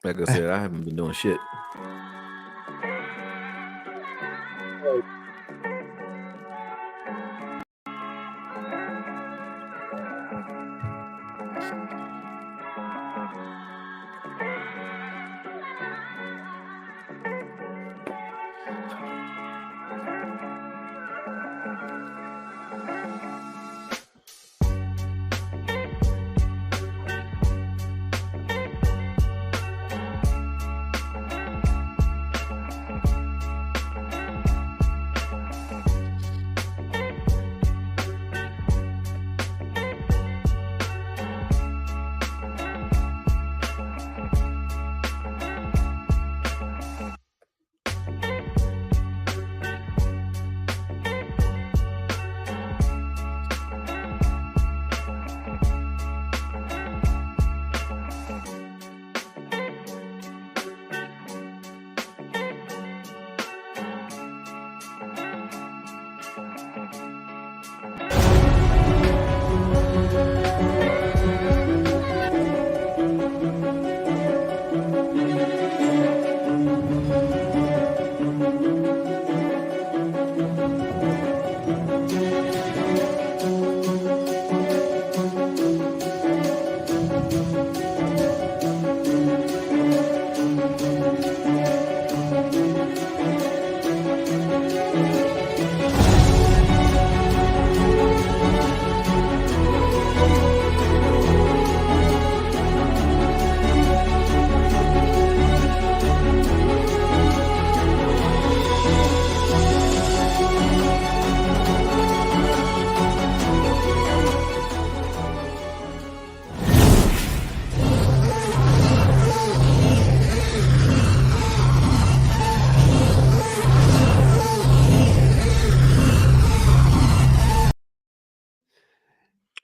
Like I said, I haven't been doing shit.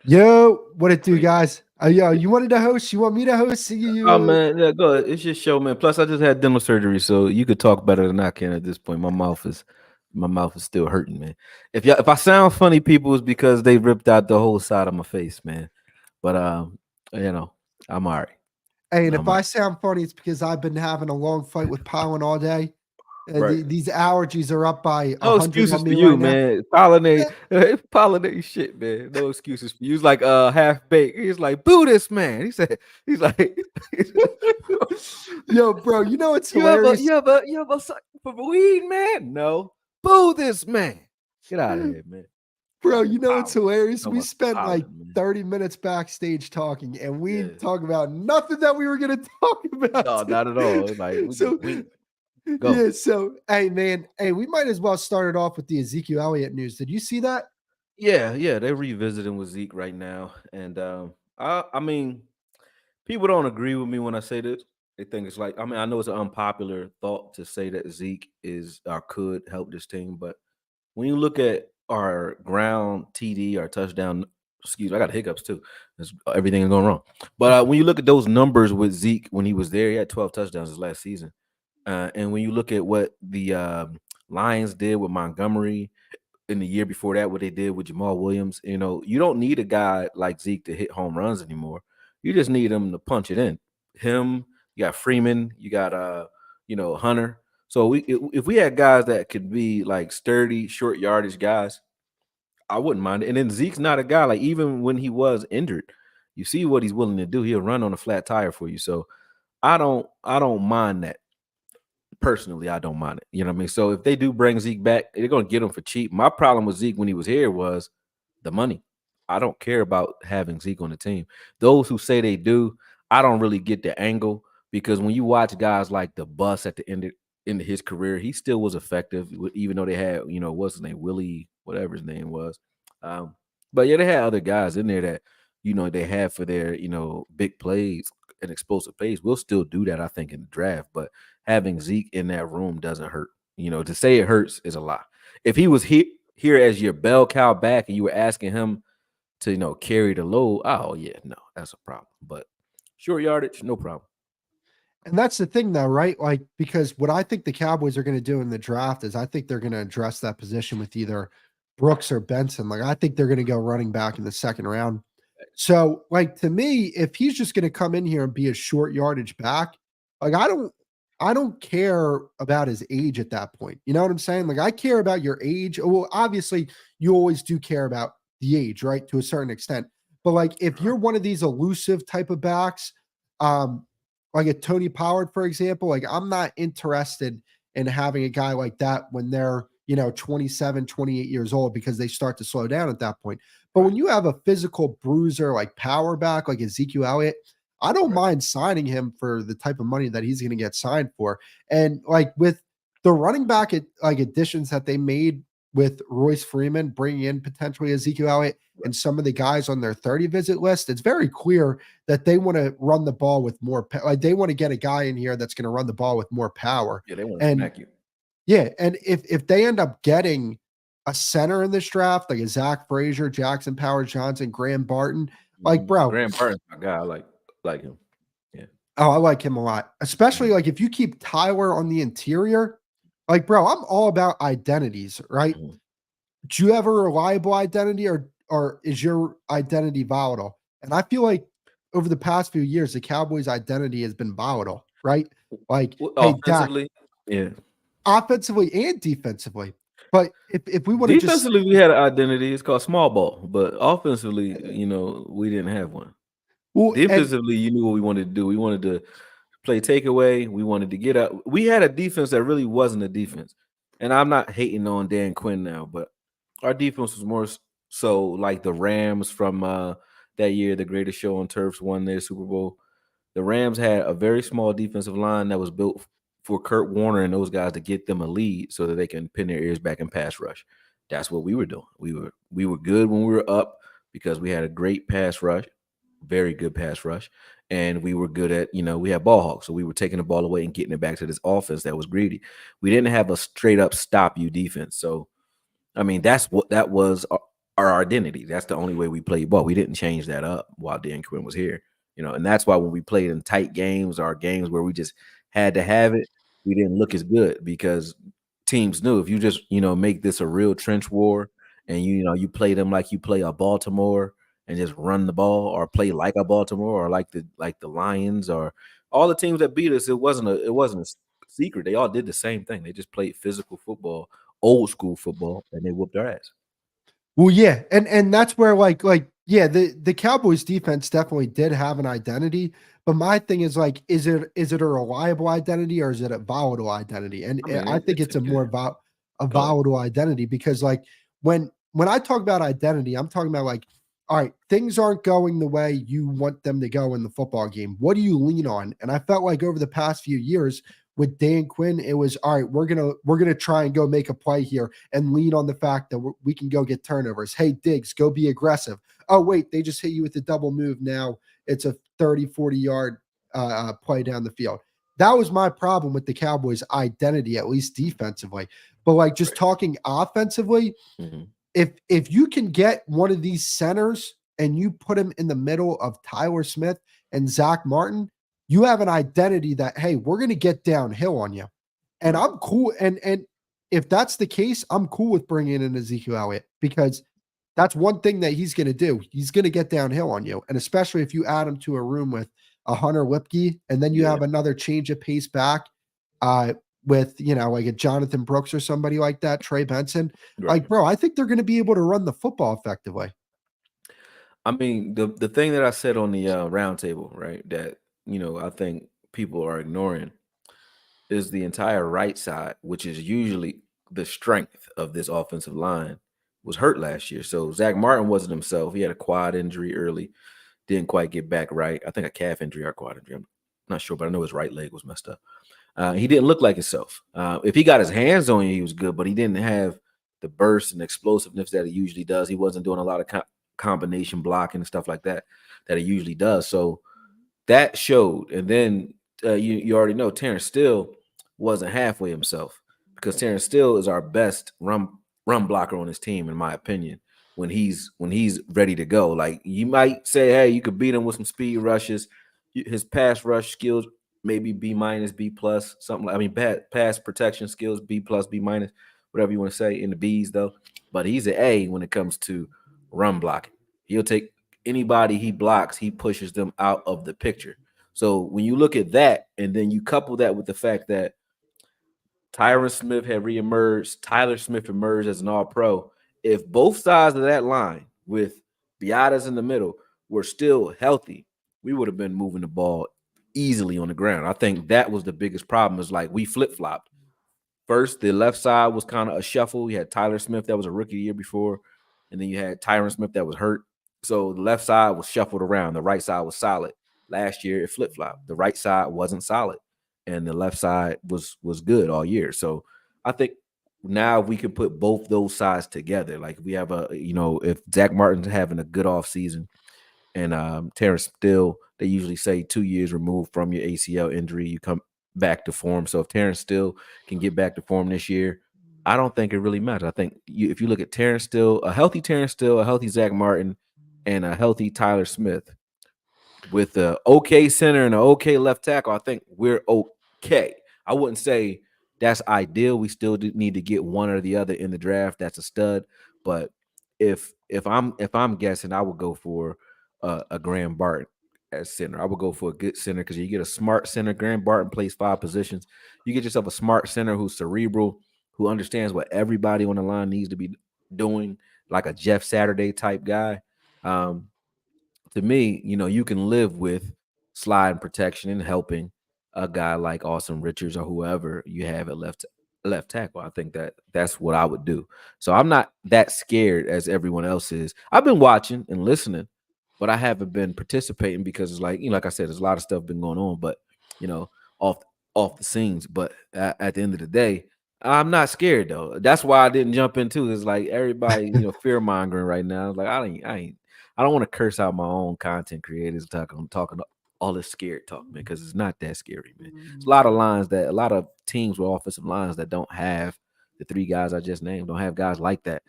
Yo, what it do, guys? Yo, you wanted to host? You want me to host? Oh man, yeah, go ahead. It's your show, man. Plus, I just had dental surgery, so you could talk better than I can at this point. My mouth is still hurting, man. If I sound funny, people, it's because they ripped out the whole side of my face, man. But you know, I'm all right. Hey, and if I'm all I right. sound funny, it's because I've been having a long fight with pollen all day. Right. These allergies are up by No 100 excuses on for me right you, now. man. Pollinate, pollinate shit, man. No excuses for you. He's like half baked. He's like, boo this man. He's like, Yo, bro, you know what's you ever, hilarious? you ever, you ever suck for weed, man? No. Boo this man. Get out of here, man. Bro, Talking you about know what's pollen. hilarious? Talking We about spent like pollen, man. 30 minutes backstage talking, and we Yeah. didn't talk about nothing that we were going to talk about. No, not at all. It's like we just So, wing. Go. yeah, so, hey, man, hey, we might as well start it off with the Ezekiel Elliott news. Did you see that? Yeah, they're revisiting with Zeke right now, and I mean, people don't agree with me when I say this. They think it's like, I mean, I know it's an unpopular thought to say that Zeke is or could help this team, but when you look at our ground TD, our touchdown, excuse me, I got hiccups too. Everything is going wrong. But when you look at those numbers with Zeke when he was there, he had 12 touchdowns his last season. And when you look at what the Lions did with Montgomery in the year before that, what they did with Jamal Williams, you don't need a guy like Zeke to hit home runs anymore. You just need him to punch it in. Him, you got Freeman, you got Hunter. So if we had guys that could be like sturdy, short yardage guys, I wouldn't mind it. And then Zeke's not a guy like even when he was injured, you see what he's willing to do. He'll run on a flat tire for you. So I don't mind that. Personally, I don't mind it. You know what I mean? So if they do bring Zeke back, they're gonna get him for cheap. My problem with Zeke when he was here was the money. I don't care about having Zeke on the team. Those who say they do, I don't really get the angle because when you watch guys like the bus at the end of his career, he still was effective, even though they had, what's his name, Willie, whatever his name was. Um, but yeah, they had other guys in there that they had for their big plays and explosive plays. We'll still do that, I think, in the draft, but having Zeke in that room doesn't hurt. To say it hurts is a lie. If he was here as your bell cow back and you were asking him to, carry the load, oh yeah, no, that's a problem. But short yardage, no problem. And that's the thing, though, right? Like, because what I think the Cowboys are going to do in the draft is I think they're going to address that position with either Brooks or Benson. Like, I think they're going to go running back in the second round. So, like, to me, if he's just going to come in here and be a short yardage back, Like I don't care about his age at that point. You know what I'm saying? Like I care about your age. Well, obviously you always do care about the age, right? To a certain extent. But like if you're one of these elusive type of backs, um, like a Tony Pollard, for example, like I'm not interested in having a guy like that when they're, 27, 28 years old because they start to slow down at that point. But Right. when you have a physical bruiser like power back, like Ezekiel Elliott, I don't Right. mind signing him for the type of money that he's going to get signed for. And like with the running back like additions that they made with Royce Freeman, bringing in potentially Ezekiel Elliott Right. and some of the guys on their 30 visit list, it's very clear that they want to run the ball with more, like they want to get a guy in here that's going to run the ball with more power. Yeah, they want to And smack you. yeah, and if they end up getting a center in this draft, like a Zach Frazier, Jackson Powers Johnson, Graham Barton, like bro, Graham Barton's my guy. I like him. Yeah. oh, I like him a lot, especially Mhm. like if you keep Tyler on the interior, like bro, I'm all about identities, right? Mhm. Do you have a reliable identity or is your identity volatile? And I feel like over the past few years, the Cowboys' identity has been volatile, right? Like, hey, Dak, Offensively, yeah. offensively and defensively. But if we want to just Defensively, we had an identity. It's called small ball. But offensively, we didn't have one. well, and Defensively, you knew what we wanted to do. We wanted to play takeaway. We wanted to get up. We had a defense that really wasn't a defense. And I'm not hating on Dan Quinn now, but our defense was more so like the Rams from that year, the greatest show on turfs won their Super Bowl. The Rams had a very small defensive line that was built for Kurt Warner and those guys to get them a lead so that they can pin their ears back and pass rush. That's what we were doing. We were good when we were up because we had a great pass rush, very good pass rush, and we were good at we had ball hawks, so we were taking the ball away and getting it back to this offense that was greedy. We didn't have a straight up stop you defense, so I mean, that's what that was our identity. That's the only way we played ball. We didn't change that up while Dan Quinn was here, and that's why when we played in tight games or games where we just had to have it, we didn't look as good because teams knew if you just, make this a real trench war and you play them like you play a Baltimore and just run the ball or play like a Baltimore or like the Lions or all the teams that beat us, it wasn't a secret. They all did the same thing. They just played physical football, old school football, and they whooped our ass. well, yeah, and that's where like yeah, the Cowboys defense definitely did have an identity, but my thing is like, is it a reliable identity or is it a volatile identity? And I mean, I think it's it's a yeah. more a Go ahead. volatile identity because like when I talk about identity, I'm talking about like, all right, things aren't going the way you want them to go in the football game. What do you lean on? And I felt like over the past few years with Dan Quinn, it was all right. We're gonna try and go make a play here and lean on the fact that we can go get turnovers. Hey, Diggs, go be aggressive. Oh, wait, they just hit you with the double move. Now it's a 30, 40-yard play down the field. That was my problem with the Cowboys' identity, at least defensively. But like just Right. talking offensively, Mhm. if you can get one of these centers and you put him in the middle of Tyler Smith and Zach Martin, you have an identity that hey, we're going to get downhill on you, and Right. I'm cool. And if that's the case, I'm cool with bringing in Ezekiel Elliott because that's one thing that he's going to do. He's going to get downhill on you, and especially if you add him to a room with a Hunter Lipke, and then you Yeah. have another change of pace back. Uh, with like a Jonathan Brooks or somebody like that, Trey Benson, Right. like, bro, I think they're going to be able to run the football effectively. I mean, the thing that I said on the round table, right, that I think people are ignoring is the entire right side, which is usually the strength of this offensive line, was hurt last year. So Zach Martin wasn't himself. He had a quad injury early, didn't quite get back right. I think a calf injury or quad injury. I'm not sure, but I know his right leg was messed up. He didn't look like himself. If he got his hands on you, he was good, but he didn't have the burst and explosiveness that he usually does. He wasn't doing a lot of combination blocking and stuff like that he usually does. So that showed. And then you already know Terrence Steele wasn't halfway himself because Terrence Steele is our best run blocker on his team, in my opinion. When he's ready to go, like you might say, hey, you could beat him with some speed rushes. His pass rush skills maybe B minus, B plus, something like. I mean, pass protection skills B plus, B minus, whatever you want to say in the B's though. But he's an A when it comes to run blocking. He'll take anybody he blocks, he pushes them out of the picture. So when you look at that, and then you couple that with the fact that Tyron Smith had reemerged, Tyler Smith emerged as an All Pro. If both sides of that line with Biadasz in the middle were still healthy, we would have been moving the ball easily on the ground. I think that was the biggest problem. Is like we flip flopped. First, the left side was kind of a shuffle. You had Tyler Smith that was a rookie the year before, and then you had Tyron Smith that was hurt. So the left side was shuffled around. The right side was solid. Last year it flip flopped. The right side wasn't solid, and the left side was good all year. So I think now we can put both those sides together. Like we have if Zach Martin's having a good off season, and Terrence Steele, they usually say 2 years removed from your ACL injury, you come back to form. So if Terrence Steele can get back to form this year, I don't think it really matters. I think if you look at Terrence Steele, a healthy Zach Martin, and a healthy Tyler Smith, with a okay center and an okay left tackle, I think we're okay. I wouldn't say that's ideal. We still need to get one or the other in the draft. That's a stud. But if I'm guessing, I would go for a Graham Barton as center. I would go for a good center because you get a smart center. Graham Barton plays 5 positions. You get yourself a smart center who's cerebral, who understands what everybody on the line needs to be doing, like a Jeff Saturday type guy. Um, to me, you can live with slide protection and helping a guy like Austin Richards or whoever you have at left tackle. I think that's what I would do. So I'm not that scared as everyone else is. I've been watching and listening, but I haven't been participating because it's like, like I said, there's a lot of stuff been going on, but you know, off off the scenes. But at the end of the day, I'm not scared though. That's why I didn't jump into. It's like everybody, fear mongering right now. Like I don't want to curse out my own content creators talking all this scared talk, man, because it's not that scary, man. It's a lot of teams with offensive lines that don't have the three guys I just named, don't have guys like that,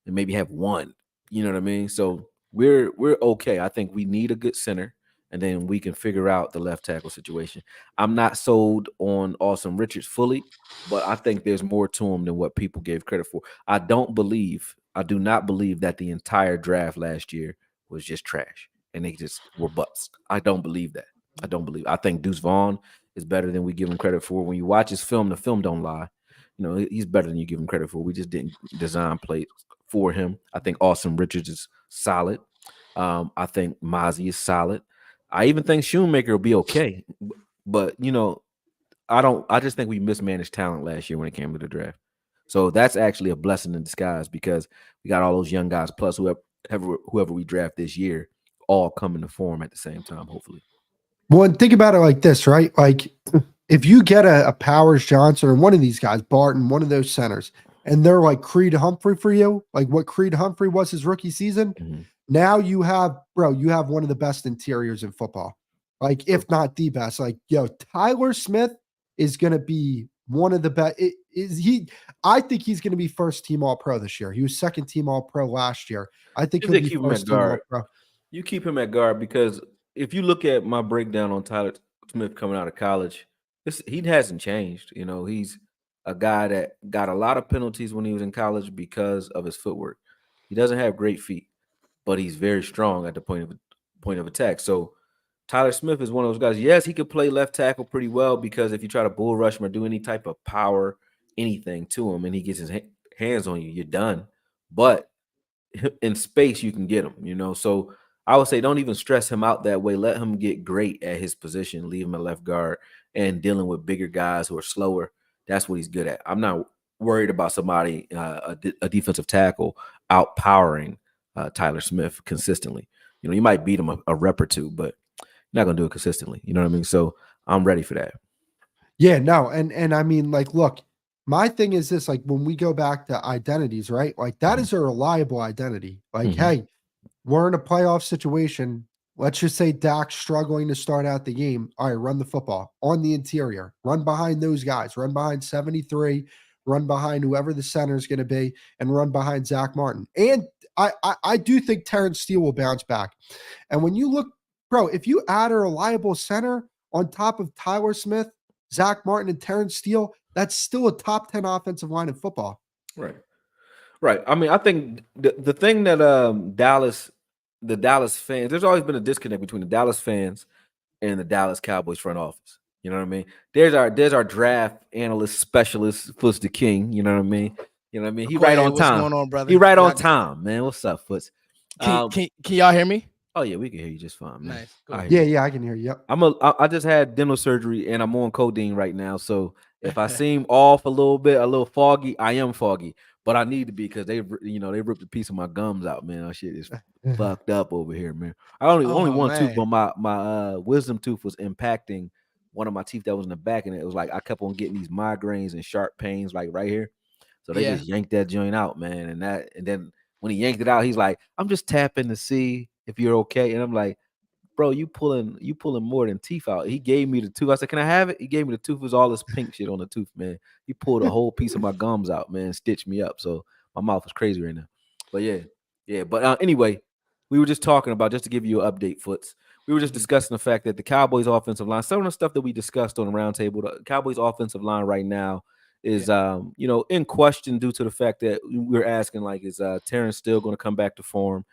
and maybe have one. You know what I mean? So we're okay. I think we need a good center, and then we can figure out the left tackle situation. I'm not sold on Austin Richards fully, but I think there's more to him than what people gave credit for. I do not believe that the entire draft last year was just trash and they just were butts. I don't believe that. I think Deuce Vaughn is better than we give him credit for. When you watch his film, the film don't lie. He's better than you give him credit for. We just didn't design plays for him. I think Austin Richards is solid. I think Mozzie is solid. I even think Shoemaker will be okay. But I just think we mismanaged talent last year when it came to the draft. So that's actually a blessing in disguise because we got all those young guys plus whoever we draft this year all coming to form at the same time, hopefully. Well, and think about it like this, right? Like if you get a Powers Johnson or one of these guys, Barton, one of those centers, and they're like Creed Humphrey for you, like what Creed Humphrey was his rookie season, now you have one of the best interiors in football. Like, if not the best. Like, Tyler Smith is gonna be one of the best. I think he's gonna be first team all pro this year. He was second team all pro last year. I think If he'll they be keep him at first team all guard, pro. you keep him at guard because if you look at my breakdown on Tyler Smith coming out of college, he hasn't changed. He's a guy that got a lot of penalties when he was in college because of his footwork. He doesn't have great feet, but he's very strong at the point of attack. So Tyler Smith is one of those guys. Yes, he could play left tackle pretty well because if you try to bull rush him or do any type of power, anything to him, and he gets his hands on you, you're done. But in space, you can get him. So I would say don't even stress him out that way. Let him get great at his position. Leave him at left guard and dealing with bigger guys who are slower. That's what he's good at. I'm not worried about somebody, a defensive tackle, outpowering Tyler Smith consistently. You might beat him a rep or two, but you're not gonna do it consistently. You know what I mean? So I'm ready for that. Yeah, no, and I mean, like, look, my thing is this: like, when we go back to identities, right? Like, that is a reliable identity. Like, Mhm. hey, we're in a playoff situation. Let's just say Dak's struggling to start out the game. All right, run the football on the interior, run behind those guys, run behind 73, run behind whoever the center is going to be, and run behind Zach Martin. And I do think Terrence Steele will bounce back. And when you look, bro, if you add a reliable center on top of Tyler Smith, Zach Martin, and Terrence Steele, that's still a top 10 offensive line in football. Right. Right. I mean, I think the thing that the Dallas fans, there's always been a disconnect between the Dallas fans in the Dallas Cowboys front office. You know what I mean? There's our draft analyst specialist, Foots the King. You know what I mean? You know what I mean? He right Okoye, on what's time. going on, He brother? right on Y'all, time, man. What's up, Foots? can Um, can can y'all hear me? oh yeah, we can hear you just fine, man. Nice, I cool. hear Yeah, you. yeah, I can hear you. Yep. I just had dental surgery and I'm on codeine right now. So if I seem off a little bit, a little foggy, I am foggy. But I need to be because they ripped a piece of my gums out, man. That shit is fucked up over here, man. I only Oh one tooth, but man, my wisdom tooth was impacting one of my teeth that was in the back, and it was like I kept on getting these migraines and sharp pains, like right here. So they yeah. just yanked that joint out, man. And then when he yanked it out, he's like, "I'm just tapping to see if you're okay," and I'm like, bro, you pulling more than teeth out. He gave me the tooth. I said, can I have it? He gave me the tooth. It was all this pink shit on the tooth, man. He pulled a whole piece of my gums out, man, stitched me up. So my mouth is crazy right now. But yeah, yeah. But anyway, we were just talking about, just to give you an update, Foots. We were just Mhm. discussing the fact that the Cowboys offensive line, some of the stuff that we discussed on the roundtable, the Cowboys offensive line right now is Yeah. in question due to the fact that we're asking, like, is Terrence still going to come back to form?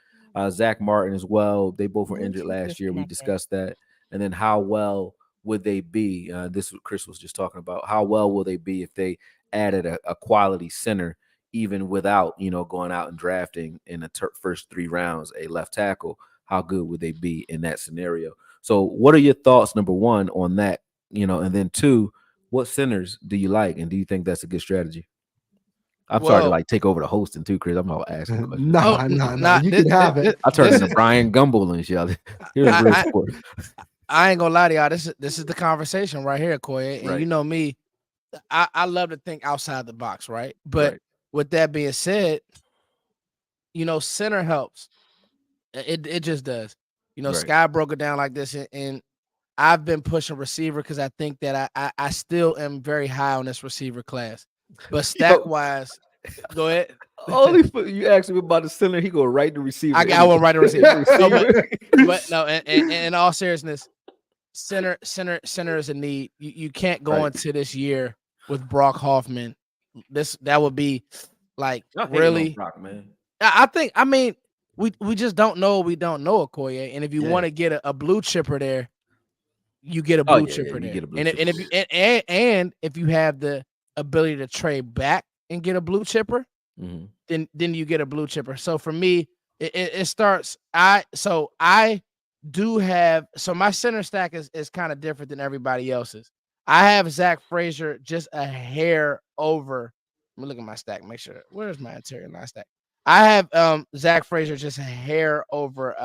Zach Martin as well. They both were What injured you last just year. come We out there? discussed that. And then how well would they be? This is what Chris was just talking about. How well will they be if they added a quality center, even without going out and drafting in the first 3 rounds a left tackle? How good would they be in that scenario? So, what are your thoughts? Number one, on that, and then two, what centers do you like, and do you think that's a good strategy? I'm sorry to Well, like take over the hosting too, Chris. I'm all asking questions. oh, Nah, nah, nah. not You can have it. I turned this into is Brian Gumble and shit. Here's real I, sport. I ain't gonna lie to y'all. This is the conversation right here, Koye. And you Right, know me, I love to think outside the box, right? But right, with that being said, center helps. It just does. right. Sky broke it down like this, and I've been pushing receiver because I think that I still am very high on this receiver class. But stack Yo, wise, go ahead. only for you ask him about the center, he go right to receiver I anyway. won't write a receiver. No, but Receiver. but no, and in all seriousness, center is a need. You can't go Right. into this year with Brock Hoffman. That would be like Y'all hating on really. Brock, man. I mean, we just don't know. We don't know Okoye, and if you Yeah. want to get a blue chipper there, you get a Oh blue yeah, yeah. chipper You there. get a blue And chip. and if you and if you have the ability to trade back and get a blue chipper, Mm-hmm. then you get a blue chipper. So for me, it starts. I do have, so my center stack is kind of different than everybody else's. I have Zach Frazier just a hair over. Let me look at my stack. Make sure, where's my interior line stack. I have Zach Frazier just a hair over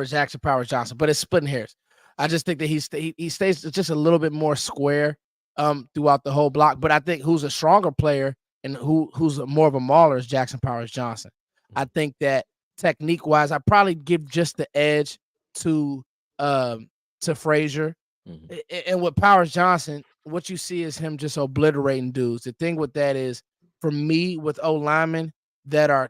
Jackson Powers Johnson, but it's splitting hairs. I just think that he stays just a little bit more square throughout the whole block. But I think who's a stronger player and who's more of a mauler is Jackson Powers Johnson. I think that technique wise, I probably give just the edge to Frazier. Mm-hmm. And with Powers Johnson, what you see is him just obliterating dudes. The thing with that is, for me, with O linemen that are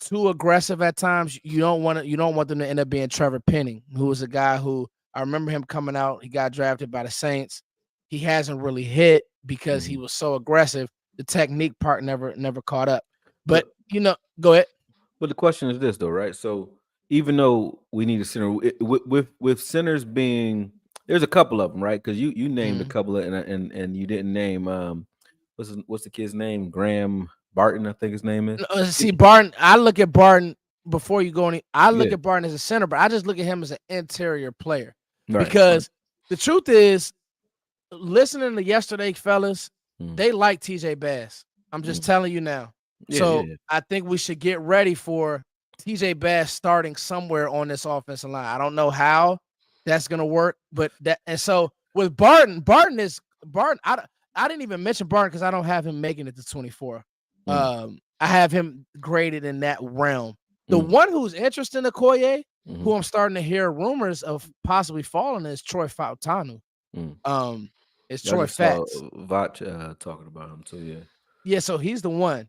too aggressive at times, you don't want them to end up being Trevor Penning, who was a guy who I remember him coming out. He got drafted by the Saints. He hasn't really hit because he Mm-hmm. was so aggressive. The technique part never caught up. But But go ahead. But the question is this, though, right? So even though we need a center, with centers being, there's a couple of them, right? Because you named a Mhm. couple of, and you didn't name what's the kid's name? Graham Barton, I think his name is. See, Barton. I look at Barton before you go any. I look Yeah, at Barton as a center, but I just look at him as an interior player right, right. because the truth is, listening to yesterday, fellas, Mm, they like TJ Bass. I'm just mm. telling you now. Yeah, yeah, So yeah. I think we should get ready for TJ Bass starting somewhere on this offensive line. I don't know how that's gonna work, but so with Barton is Barton. I didn't even mention Barton because I don't have him making it to 24. Mm, I have him graded in that realm. The mm, one who's interested in Okoye, mm, who I'm starting to hear rumors of possibly falling, is Troy Fautanu. mm. Um, it's I Troy just saw Fats. Vach talking about him too. Yeah. Yeah, so he's the one.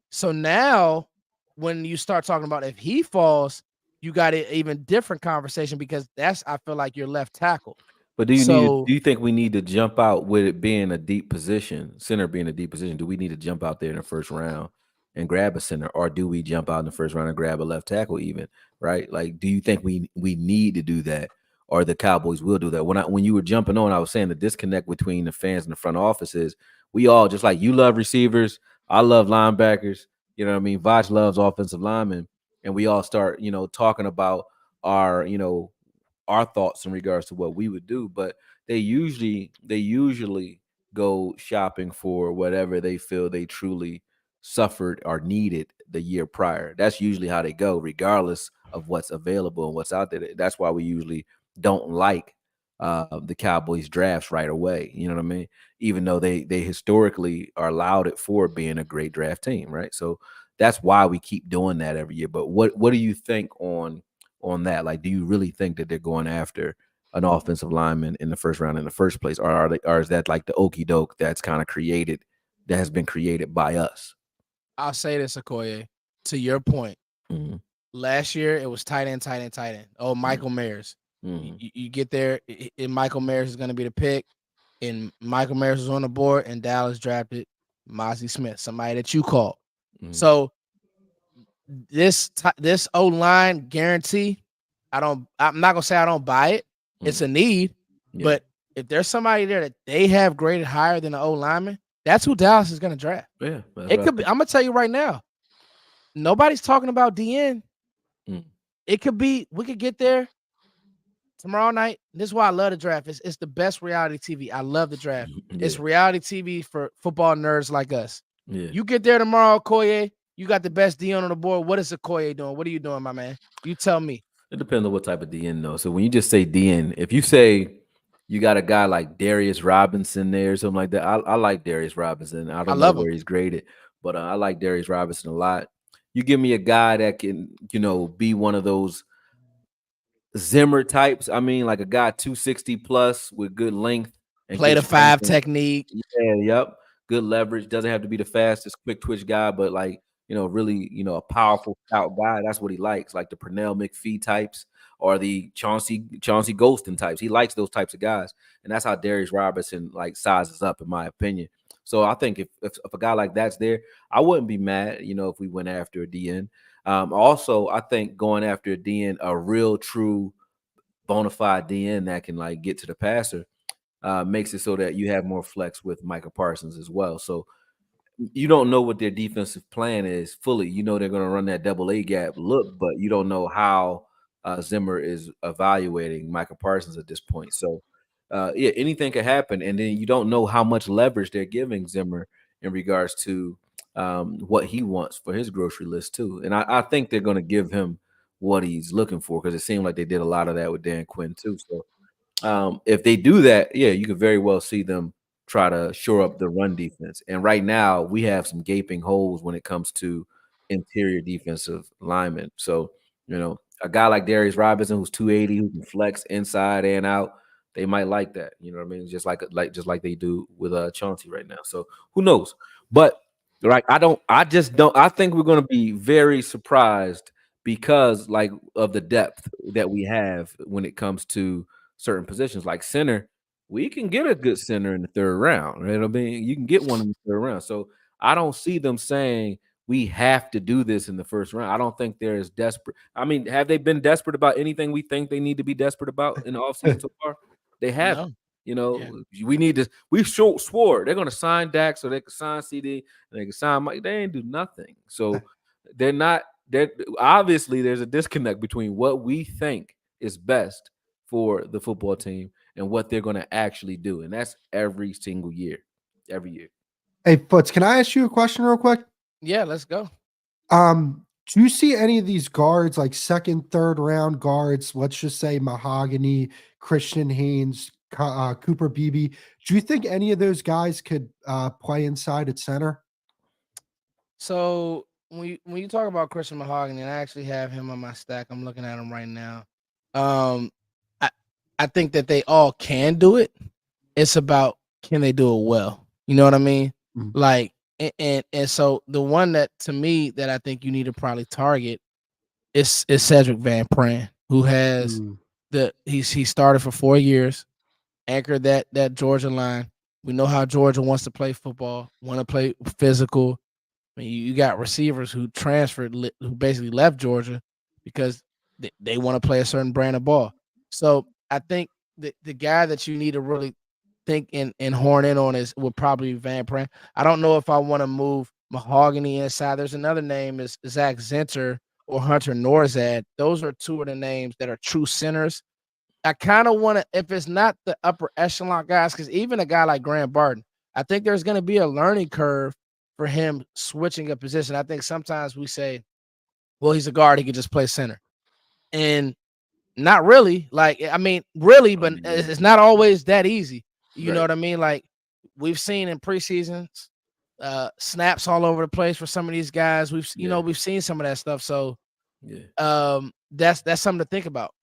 So now, when you start talking about if he falls, you got an even different conversation because that's, I feel like, your left tackle. But So do you think we need to jump out with it being a deep position, center being a deep position? Do we need to jump out there in the first round and grab a center, or do we jump out in the first round and grab a left tackle even, right? Like, do you think we need to do that, or the Cowboys will do that? When you were jumping on, I was saying the disconnect between the fans and the front office is we all, just like you love receivers, I love linebackers, you know what I mean? Vach loves offensive linemen, and we all start, talking about our, our thoughts in regards to what we would do, but they usually go shopping for whatever they feel they truly suffered or needed the year prior. That's usually how they go, regardless of what's available and what's out there. That's why we usually don't like the Cowboys drafts right away. You know what I mean? Even though they historically are lauded for being a great draft team, right? So that's why we keep doing that every year. But what do you think on that? Like, do you really think that they're going after an offensive lineman in the first round in the first place, or or is that like the okey doke that's kind of created, that has been created by us? I'll say this, Akoye, to your point. Mhm, Last year it was tight end, tight end, tight end. Oh, mhm, Michael Mayers. mhm, You get there, and Michael Mayers is going to be the pick, and Michael Mayers was on the board, and Dallas drafted Mozzie Smith, somebody that you called. mhm, So this O line guarantee, I'm not gonna say I don't buy it. It's mhm. a need, Yeah, but if there's somebody there that they have graded higher than the O lineman, that's who Dallas is gonna draft. yeah, that's It what I could be. think. I'm gonna tell you right now. Nobody's talking about DN. Mm. It could be. We could get there tomorrow night. This is why I love the draft. It's the best reality TV. I love the draft. Yeah, It's reality TV for football nerds like us. yeah. You get there tomorrow, Koye. You got the best DN on the board. What is Akoye doing? What are you doing, my man? You tell me. It depends on what type of DN though. So when you just say DN, if you say you got a guy like Darius Robinson there or something like that, I like Darius Robinson. I I don't know love him. where he's graded, but I like Darius Robinson a lot. You give me a guy that can, be one of those Zimmer types. I mean, like a guy 260 plus with good length and Play good the strength. five technique. Yeah, yep. Good leverage. Doesn't have to be the fastest, quick twitch guy, but like, really, a powerful stout guy. That's what he likes, like the Pernell McPhee types or the Chauncey Golston types. He likes those types of guys. And that's how Darius Robertson like sizes up, in my opinion. So I think if a guy like that's there, I wouldn't be mad, if we went after a DN. Also, I think going after a DN, a real true bona fide DN that can like get to the passer, makes it so that you have more flex with Micah Parsons as well. So you don't know what their defensive plan is fully. You know they're going to run that double A gap look, but you don't know how Zimmer is evaluating Micah Parsons at this point. So yeah, anything could happen, and then you don't know how much leverage they're giving Zimmer in regards to what he wants for his grocery list too. And I think they're going to give him what he's looking for, because it seemed like they did a lot of that with Dan Quinn too. So if they do that, yeah, you could very well see them try to shore up the run defense. And right now, we have some gaping holes when it comes to interior defensive linemen. So, a guy like Darius Robinson, who's 280, who can flex inside and out, they might like that. You know what I mean? Just like they do with Chauncey right now. So who knows? But right, I think we're gonna be very surprised because like of the depth that we have when it comes to certain positions like center. We can get a good center in the third round. Right? I mean, you can get one in the third round. So I don't see them saying we have to do this in the first round. I don't think they're as desperate. I mean, have they been desperate about anything we think they need to be desperate about in the offseason so far? They haven't. No. You Yeah. know, we need to. We swore they're going to sign Dak so they can sign CD and they can sign Mike. They ain't do nothing. So they're not. They're obviously there's a disconnect between what we think is best for the football team and what they're going to actually do. And that's every single year, every year. Hey, Foots, can I ask you a question real quick? Yeah, let's go. Do you see any of these guards, like second, third round guards? Let's just say Mahogany, Christian Haynes, Cooper Beebe. Do you think any of those guys could play inside at center? So when you talk about Christian Mahogany, and I actually have him on my stack. I'm looking at him right now. Um, I I think that they all can do it. It's about, can they do it well? You know what I mean? Mhm. Like, and so the one that to me that I think you need to probably target is Cedric Van Pran, who has Mm. he started for 4 years, anchored that Georgia line. We know how Georgia wants to play football, want to play physical. I mean, you got receivers who transferred, who basically left Georgia because they want to play a certain brand of ball. So I think the guy that you need to really think and horn in on would probably be Van Pran. I don't know if I want to move Mahogany inside. There's another name is Zach Zinter or Hunter Norzad. Those are two of the names that are true centers. I kind of want to, if it's not the upper echelon guys, because even a guy like Graham Barton, I think there's going to be a learning curve for him switching a position. I think sometimes we say, well, he's a guard, he can just play center. And not really. Like, I mean, really, but it's not always that easy. You know what I mean? Like, we've seen in preseasons, snaps all over the place for some of these guys. We've seen some of that stuff. So that's something to think about.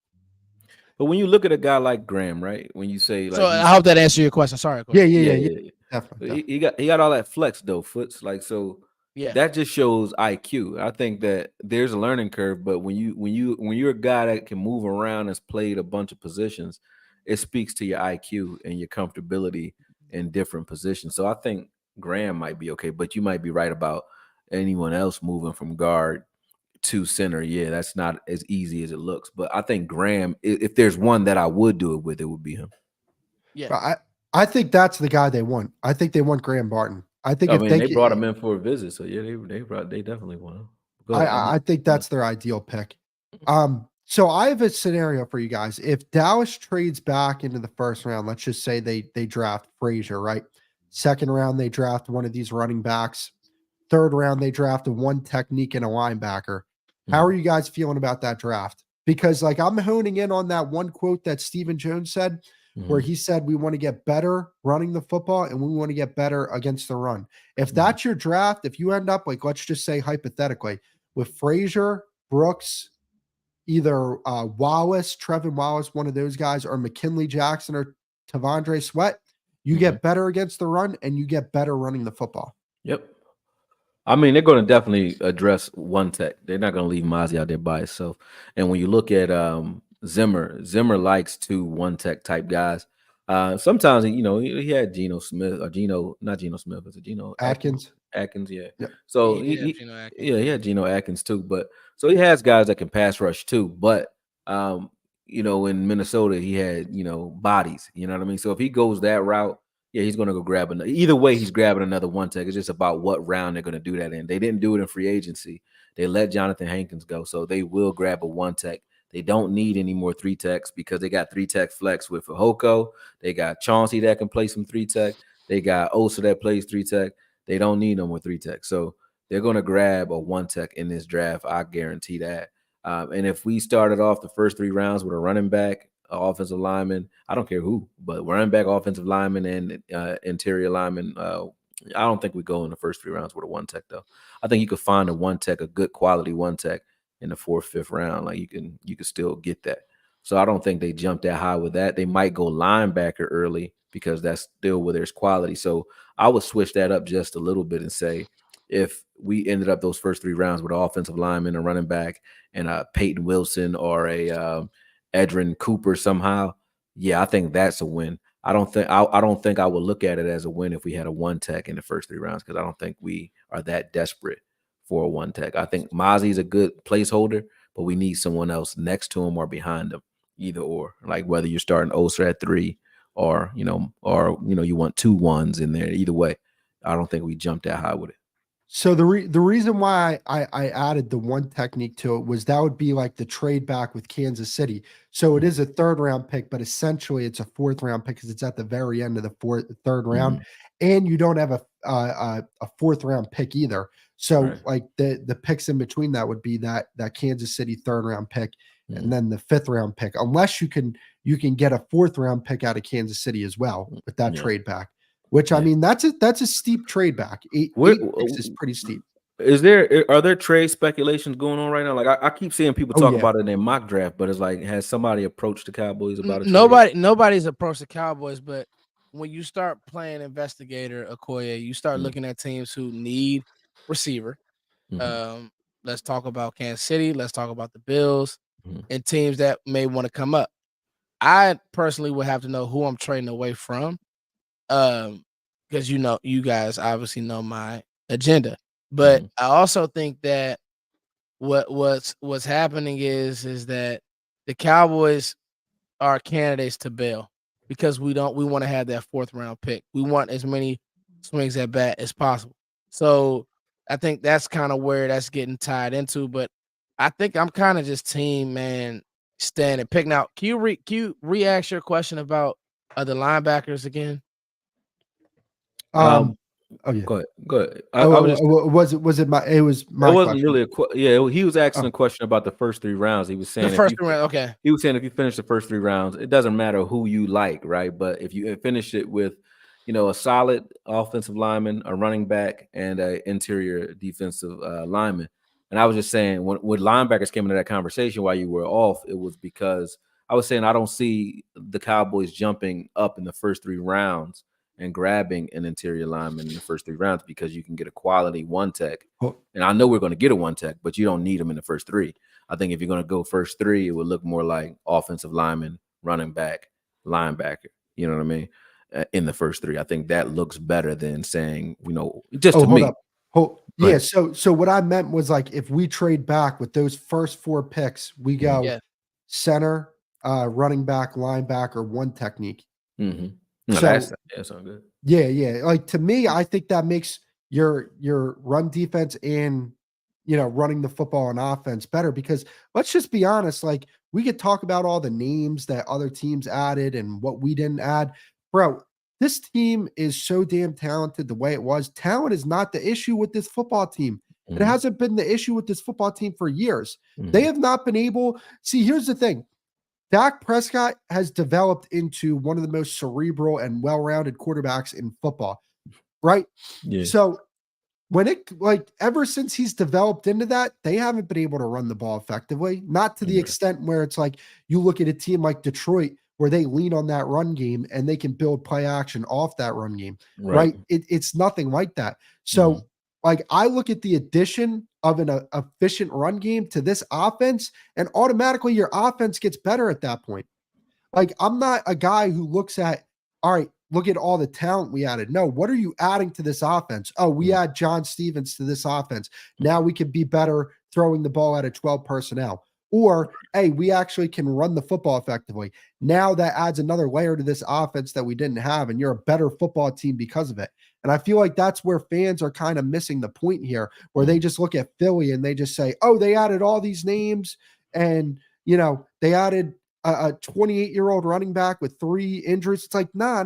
But when you look at a guy like Graham, right? When you say like, so I hope that answers your question. Sorry. Yeah. Definitely. He got all that flex though, Foots. Like, so that just shows IQ. I think that there's a learning curve, but when you're a guy that can move around and has played a bunch of positions, it speaks to your IQ and your comfortability in different positions. So I think Graham might be okay, but you might be right about anyone else moving from guard to center. Yeah, that's not as easy as it looks. But I think Graham, if there's one that I would do it with, it would be him. Yeah. I think that's the guy they want. I think they want Graham Barton. I think they brought him in for a visit, so yeah, they definitely want him. I think that's their ideal pick. So I have a scenario for you guys. If Dallas trades back into the first round, let's just say they draft Frazier, right? Second round, they draft one of these running backs. Third round, they draft a one technique and a linebacker. How are you guys feeling about that draft? Because like I'm honing in on that one quote that Stephen Jones said, where he said we want to get better running the football and we want to get better against the run. If that's your draft, if you end up like, let's just say hypothetically, with Frazier, Brooks, either Wallace, Trevin Wallace, one of those guys, or McKinley Jackson or Tavondre Sweat, you get better against the run and you get better running the football. Yep. I mean, they're going to definitely address one tech. They're not going to leave Mozzie out there by itself. And when you look at Zimmer likes two one tech type guys. Sometimes, he had Geno Smith or not Geno Smith, it's Geno Atkins. Atkins, yeah. Yep. So he had Geno Atkins too. But so he has guys that can pass rush too. But in Minnesota, he had bodies. You know what I mean? So if he goes that route, yeah, he's going to go grab another. Either way, he's grabbing another one tech. It's just about what round they're going to do that in. They didn't do it in free agency. They let Jonathan Hankins go, so they will grab a one tech. They don't need any more three techs because they got three tech flex with Fehoko. They got Chauncey that can play some three tech. They got Osa that plays three tech. They don't need no more three tech. So they're going to grab a one tech in this draft. I guarantee that. And if we started off the first 3 rounds with a running back, offensive lineman, I don't care who, but running back, offensive lineman, and interior lineman, I don't think we go in the first 3 rounds with a one tech though. I think you could find a one tech, a good quality one tech in the 4th, 5th round. Like you can still get that. So I don't think they jump that high with that. They might go linebacker early because that's still where there's quality. So I would switch that up just a little bit and say, if we ended up those first 3 rounds with an offensive lineman, a running back, and a Peyton Wilson or a Edrin Cooper somehow, yeah, I think that's a win. I don't think I would look at it as a win if we had a one tech in the first 3 rounds because I don't think we are that desperate for a one tech. I think Mozzie's a good placeholder, but we need someone else next to him or behind him, either or. Like whether you're starting Osa at 3 or you want 2 ones in there. Either way, I don't think we jumped that high with it. So the reason why I added the one technique to it was that would be like the trade back with Kansas City. So it is a 3rd round pick, but essentially it's a 4th round pick because it's at the very end of the 3rd round, and you don't have a 4th round pick either. So like the picks in between that would be that Kansas City 3rd round pick and then the 5th round pick, unless you can get a 4th round pick out of Kansas City as well with that trade back. Which I mean, that's a steep trade back. 8 picks is pretty steep. Are there trade speculations going on right now? Like I keep seeing people talk about it in their mock draft, but it's like, has somebody approached the Cowboys about it? Nobody's approached the Cowboys, but when you start playing investigator, Akoye, you start looking at teams who need receiver. Let's talk about Kansas City. Let's talk about the Bills and teams that may want to come up. I personally would have to know who I'm trading away from. Because you guys obviously know my agenda. But Mhm. I also think that what's happening is that the Cowboys are candidates to bail because we want to have that 4th round pick. We want as many swings at bat as possible. So I think that's kind of where that's getting tied into. But I think I'm kind of just team man standing pick. Now, can you re-ask your question about the linebackers again? Um, Oh yeah. go ahead. Go ahead. I was Oh, just it was it my wasn't question. really yeah, he was asking Oh, a question about the first 3 rounds. He was The saying if first you round, okay. he was saying if you finish the first 3 rounds, it doesn't matter who you like, right? But if you finish it with, a solid offensive lineman, a running back, and a interior defensive lineman. And I was just saying when linebackers came into that conversation while you were off, it was because I was saying I don't see the Cowboys jumping up in the first 3 rounds and grabbing an interior lineman in the first 3 rounds because you can get a quality one tech. oh, And I know we're going to get a one tech, but you don't need them in the first 3. I think if you're going to go first 3, it would look more like offensive lineman, running back, linebacker. You know what I mean? In the first 3, I think that looks better than saying, just to hold me. up. Hold, Go yeah. ahead. So what I meant was like if we trade back with those first 4 picks, we Mhm. go Yeah. center, running back, linebacker, one technique. Mhm. No, So that's all good. yeah. Like to me, I think that makes your run defense and running the football and offense better because let's just be honest, like we could talk about all the names that other teams added and what we didn't add. Bro, this team is so damn talented the way it was. Talent is not the issue with this football team. It Mhm. hasn't been the issue with this football team for years. They Mhm. have not been able. See, here's the thing. Dak Prescott has developed into one of the most cerebral and well-rounded quarterbacks in football, right? Yeah. So when it like ever since he's developed into that, they haven't been able to run the ball effectively. Not to the Right. extent where it's like you look at a team like Detroit where they lean on that run game and they can build play action off that run game, Right. right? It's nothing like that. So Mhm. like I look at the addition of an efficient run game to this offense, and automatically your offense gets better at that point. Like, I'm not a guy who looks at, all right, look at all the talent we added. No, what are you adding to this offense? Oh, we Mhm. add John Stevens to this offense. Now we can be better throwing the ball out of 12 personnel. Or, hey, we actually can run the football effectively. Now that adds another layer to this offense that we didn't have, and you're a better football team because of it. And I feel like that's where fans are kind of missing the point here, where they Mhm. just look at Philly and they just say, oh, they added all these names and, they added a 28-year-old running back with 3 injuries. It's like, nah.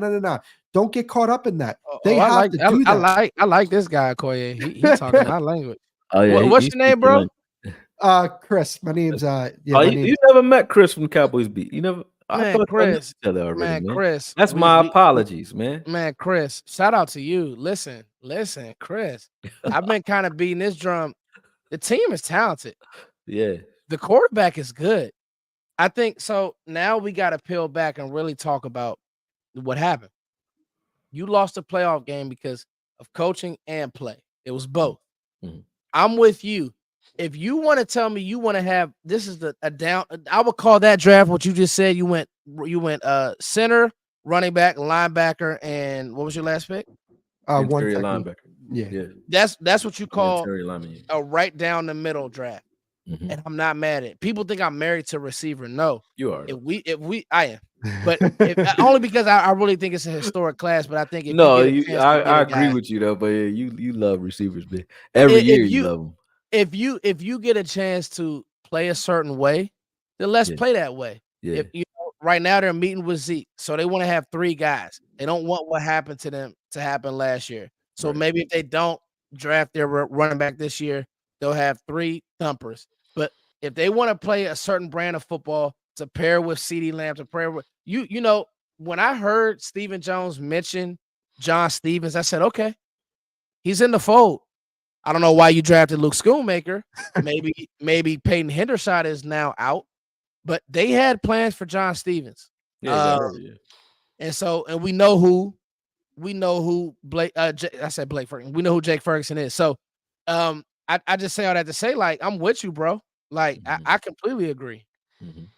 Don't get caught up in that. Oh, They I have like to do that. I like this guy Akoye. He talking my language. Oh yeah, What's he your name, speaks your bro? language. Chris, my name's Oh, my you name's never met Chris from Cowboys Beat. You never I Man, thought y'all knew Chris. each other already, Man, man. Chris. That's my apologies, man. Man, Chris. Shout out to you. Listen, Chris. I've been kind of beating this drum. The team is talented. Yeah. The quarterback is good. I think so. Now we got to peel back and really talk about what happened. You lost a playoff game because of coaching and play. It was Mhm. both. Mhm. I'm with you. If you want to tell me you want to have this is a down, I would call that draft what you just said. You went center, running back, linebacker, and what was your last pick? one Interior technique. linebacker. Yeah. Yeah. That's what you call Interior lineman, yeah. a right down the middle draft. Mhm. And I'm not mad at it. People think I'm married to receiver. No, You are though. if we I am, but only because I really think it's a historic class. But I think if you No, get a you chance to get I a agree guy, with you though, but yeah, you love receivers, man. Every year if you you love them. if you get a chance to play a certain way, then let's Yeah. play that way. Yeah. If right now they're meeting with Zeke, so they want to have 3 guys. They don't want what happened to them to happen last year. So Right. maybe if they don't draft their running back this year, they'll have 3 thumpers. But if they want to play a certain brand of football to pair with CeeDee Lamb, to pair with when I heard Stephen Jones mention John Stevens, I said, okay, he's in the fold. I don't know why you drafted Luke Schoonmaker. Maybe Peyton Hendershot is now out, but they had plans for John Stevens. Yeah, he got Uh, hurt, yeah. and we know who Blake. I said Blake Ferguson. We know who Jake Ferguson is. So, I just say all that to say, like, I'm with you, bro. Like, Mhm. I completely agree. Mhm.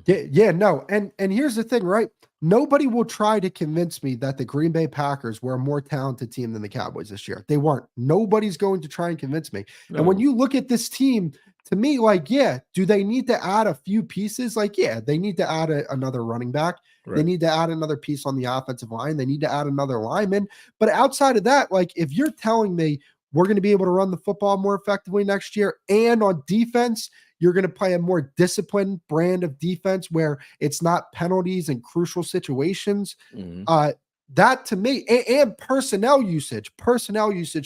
Mhm. Yeah, no. And here's the thing, right? nobody will try to convince me that the Green Bay Packers were a more talented team than the Cowboys this year. They weren't. Nobody's going to try and convince me. And when No. you look at this team, to me, like, yeah, do they need to add a few pieces? Like, yeah, they need to add another running back. They Right. need to add another piece on the offensive line. They need to add another lineman. But outside of that, like, if you're telling me we're going to be able to run the football more effectively next year, and on defense, you're going to play a more disciplined brand of defense where it's not penalties and crucial situations. Mhm. That to me, and personnel usage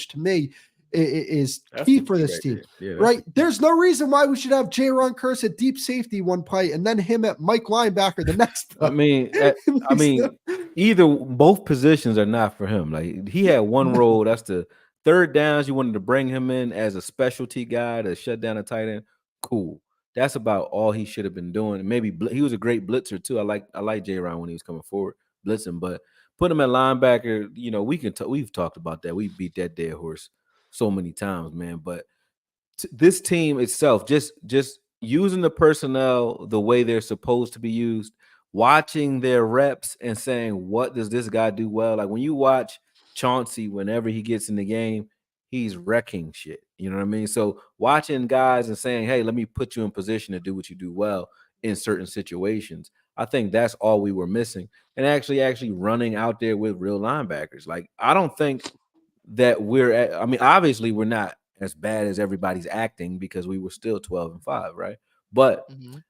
to me is That's key the for key this right team, there. Yeah, that's the right? key. There's no reason why we should have J-Ron Curse at deep safety one play and then him at Mike linebacker the next I play. mean, It I makes mean, either both positions are not for him. Like he had one no, role. That's the third downs. You wanted to bring him in as a specialty guy to shut down a tight end. Cool. That's about all he should have been doing. Maybe he was a great blitzer too. I like J. Ron when he was coming forward blitzing, but put him at linebacker. We've talked about that. We beat that dead horse so many times, man. But this team itself, just using the personnel the way they're supposed to be used, watching their reps and saying, what does this guy do well? Like when you watch Chauncey, whenever he gets in the game, he's wrecking shit. You know what I mean? So watching guys and saying, hey, let me put you in position to do what you do well in certain situations. I think that's all we were missing. And actually running out there with real linebackers. Like I don't think that I mean, obviously we're not as bad as everybody's acting because we were still 12-5, right? But Mhm.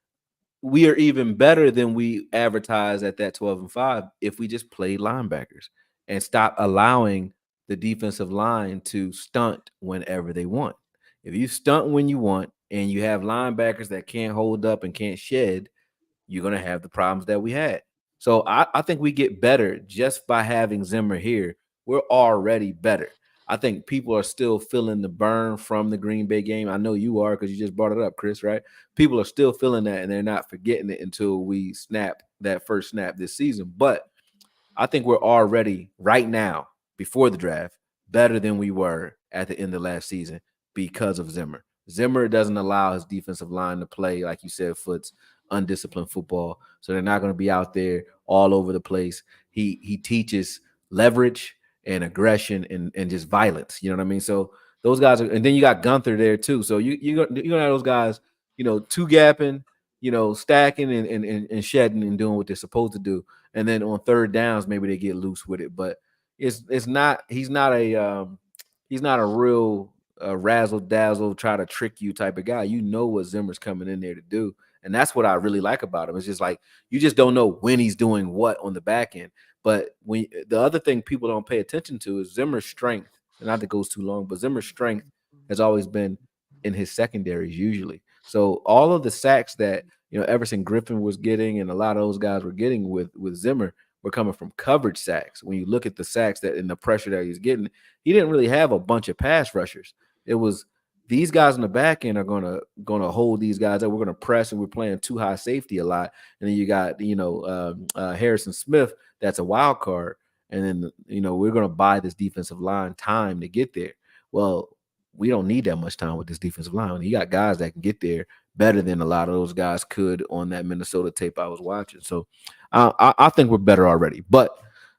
we are even better than we advertised at that 12-5 if we just played linebackers and stop allowing the defensive line to stunt whenever they want. If you stunt when you want and you have linebackers that can't hold up and can't shed, you're going to have the problems that we had. So I think we get better just by having Zimmer here. We're already better. I think people are still feeling the burn from the Green Bay game. I know you are because you just brought it up, Chris, right? People are still feeling that and they're not forgetting it until we snap that first snap this season. But I think we're already right now, before the draft, better than we were at the end of last season because of Zimmer. Zimmer doesn't allow his defensive line to play, like you said, Foots, undisciplined football. So they're not going to be out there all over the place. He teaches leverage and aggression and just violence. You know what I mean? So those guys are, and then you got Gunther there too. So you're gonna have those guys, two gapping, stacking and shedding and doing what they're supposed to do. And then on third downs, maybe they get loose with it. But it's not he's not a real razzle dazzle, try to trick you type of guy. You know what Zimmer's coming in there to do. And that's what I really like about him. It's just like you just don't know when he's doing what on the back end. But when the other thing people don't pay attention to is Zimmer's strength, and not that goes too long, but Zimmer's strength has always been in his secondaries usually. So all of the sacks that Everson Griffin was getting and a lot of those guys were getting with Zimmer were coming from coverage sacks. When you look at the sacks that and the pressure that he's getting, he didn't really have a bunch of pass rushers. It was these guys in the back end are gonna hold these guys up. We're gonna press and we're playing too high safety a lot. And then you got Harrison Smith that's a wild card. And then we're gonna buy this defensive line time to get there. Well, we don't need that much time with this defensive line. You got guys that can get there better than a lot of those guys could on that Minnesota tape I was watching. So I think we're better already. But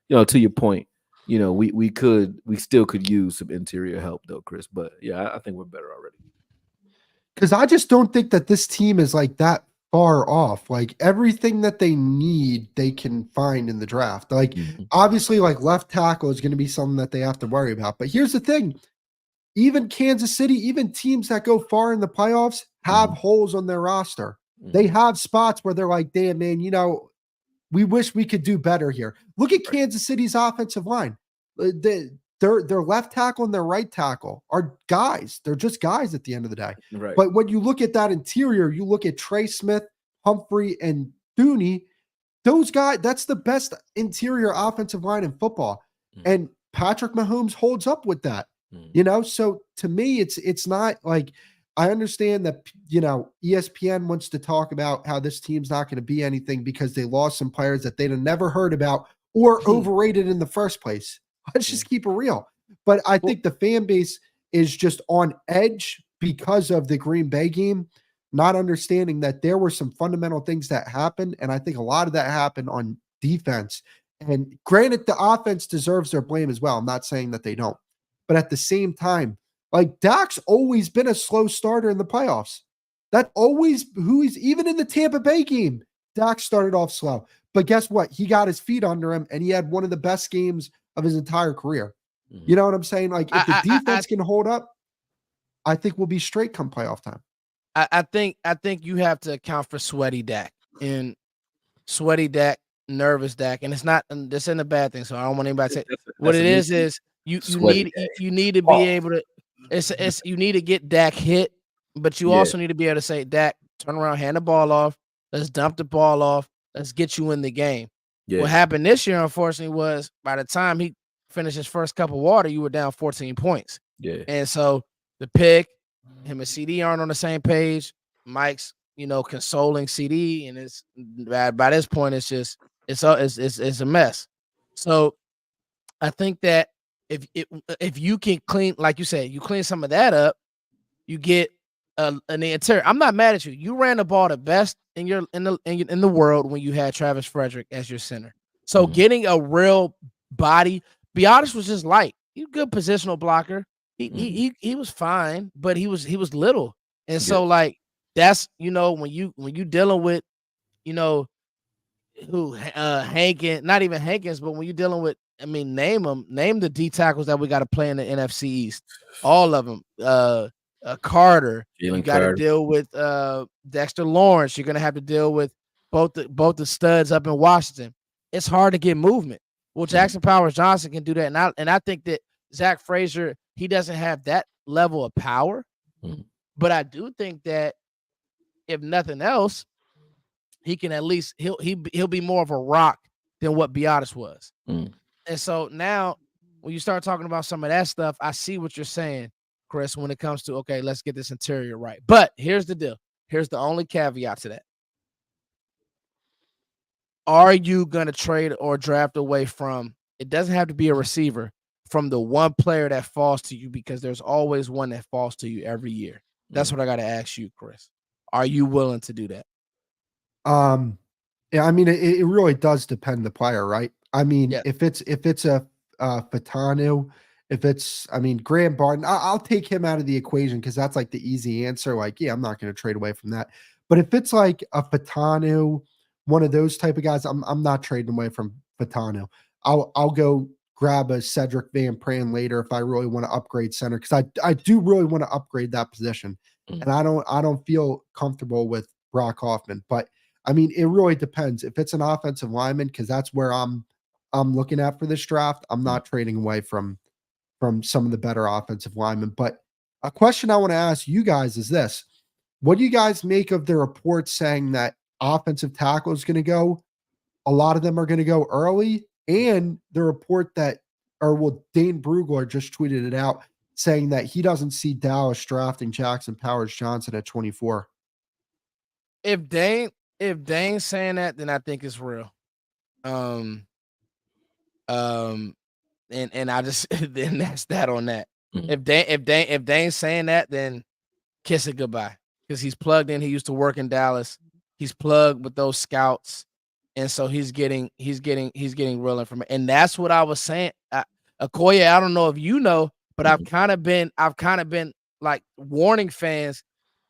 to your point, we still could use some interior help though, Chris. But yeah, I think we're better already. because I just don't think that this team is like that far off. Like everything that they need, they can find in the draft. Like Mhm. obviously, like left tackle is going to be something that they have to worry about. But here's the thing: even Kansas City, even teams that go far in the playoffs have Mhm. holes on their roster. They Mhm. have spots where they're like, damn, man, we wish we could do better here. Look at Right. Kansas City's offensive line. Their left tackle and their right tackle are guys. They're just guys at the end of the day. Right. But when you look at that interior, you look at Trey Smith, Humphrey, and Dooney, those guys, that's the best interior offensive line in football. Mhm. And Patrick Mahomes holds up with that. Mhm. So to me, it's not like I understand that ESPN wants to talk about how this team's not going to be anything because they lost some players that they'd have never heard about or overrated in the first place. Let's Mhm. just keep it real. But I Well, think the fan base is just on edge because of the Green Bay game, not understanding that there were some fundamental things that happened. And I think a lot of that happened on defense. And granted, the offense deserves their blame as well. I'm not saying that they don't. But at the same time, like Dak's always been a slow starter in the playoffs. That's always who he's, even in the Tampa Bay game, Dak started off slow. But guess what? He got his feet under him and he had one of the best games of his entire career. You know what I'm saying? Like if the defense can hold up, I think we'll be straight come playoff time. I think you have to account for sweaty Dak and sweaty Dak, nervous Dak, and it's not. And this isn't a bad thing. So I don't want anybody to say what it is. You need to be able to. It's you need to get Dak hit, but you also need to be able to say, Dak, turn around, hand the ball off. Let's dump the ball off. Let's get you in the game. Yeah. What happened this year, unfortunately, was by the time he finished his first cup of water, you were down 14 points. Yeah, and so the pick. Him and CD aren't on the same page. Mike's, consoling CD, and it's by this point, it's just it's a mess. So I think that if you can clean, like you said, you clean some of that up, you get an interior. I'm not mad at you. You ran the ball the best in the world when you had Travis Frederick as your center. So getting a real body, be honest, was just light. He's a good positional blocker. He was fine, but he was little, and so like that's when you dealing with Hankins, not even Hankins, but when you're dealing with, name the D tackles that we got to play in the NFC East, all of them. Carter, you got to deal with Dexter Lawrence. You're gonna have to deal with both the studs up in Washington. It's hard to get movement. Well, Jackson Powers Johnson can do that, and I think that Zach Frazier, he doesn't have that level of power, but I do think that if nothing else, he can at least he'll be more of a rock than what Biotis was. And so now, when you start talking about some of that stuff, I see what you're saying, Chris. When it comes to let's get this interior right. But here's the deal. Here's the only caveat to that. Are you gonna trade or draft away from? It doesn't have to be a receiver. From the one player that falls to you, because there's always one that falls to you every year. That's what I got to ask you, Chris. Are you willing to do that? Yeah, it really does depend the player, right? If it's a Fatanu, if it's Graham Barton, I'll take him out of the equation because that's like the easy answer. Like, yeah, I'm not going to trade away from that. But if it's like a Fatanu, one of those type of guys, I'm not trading away from Fatanu. I'll go grab a Cedric Van Pran later if I really want to upgrade center, because I do really want to upgrade that position, and I don't feel comfortable with Brock Hoffman. But it really depends. If it's an offensive lineman, because that's where I'm looking at for this draft, I'm not trading away from some of the better offensive linemen. But a question I want to ask you guys is this: what do you guys make of the reports saying that offensive tackle is going to go? A lot of them are going to go early. And the report Dane Brugler just tweeted it out, saying that he doesn't see Dallas drafting Jackson Powers Johnson at 24. If Dane's saying that, then I think it's real. And I just then that's that on that. If Dane's saying that, then kiss it goodbye, because he's plugged in. He used to work in Dallas. He's plugged with those scouts. And so he's getting real information. And that's what I was saying. Akoye, I don't know if you know, but I've kind of been like warning fans,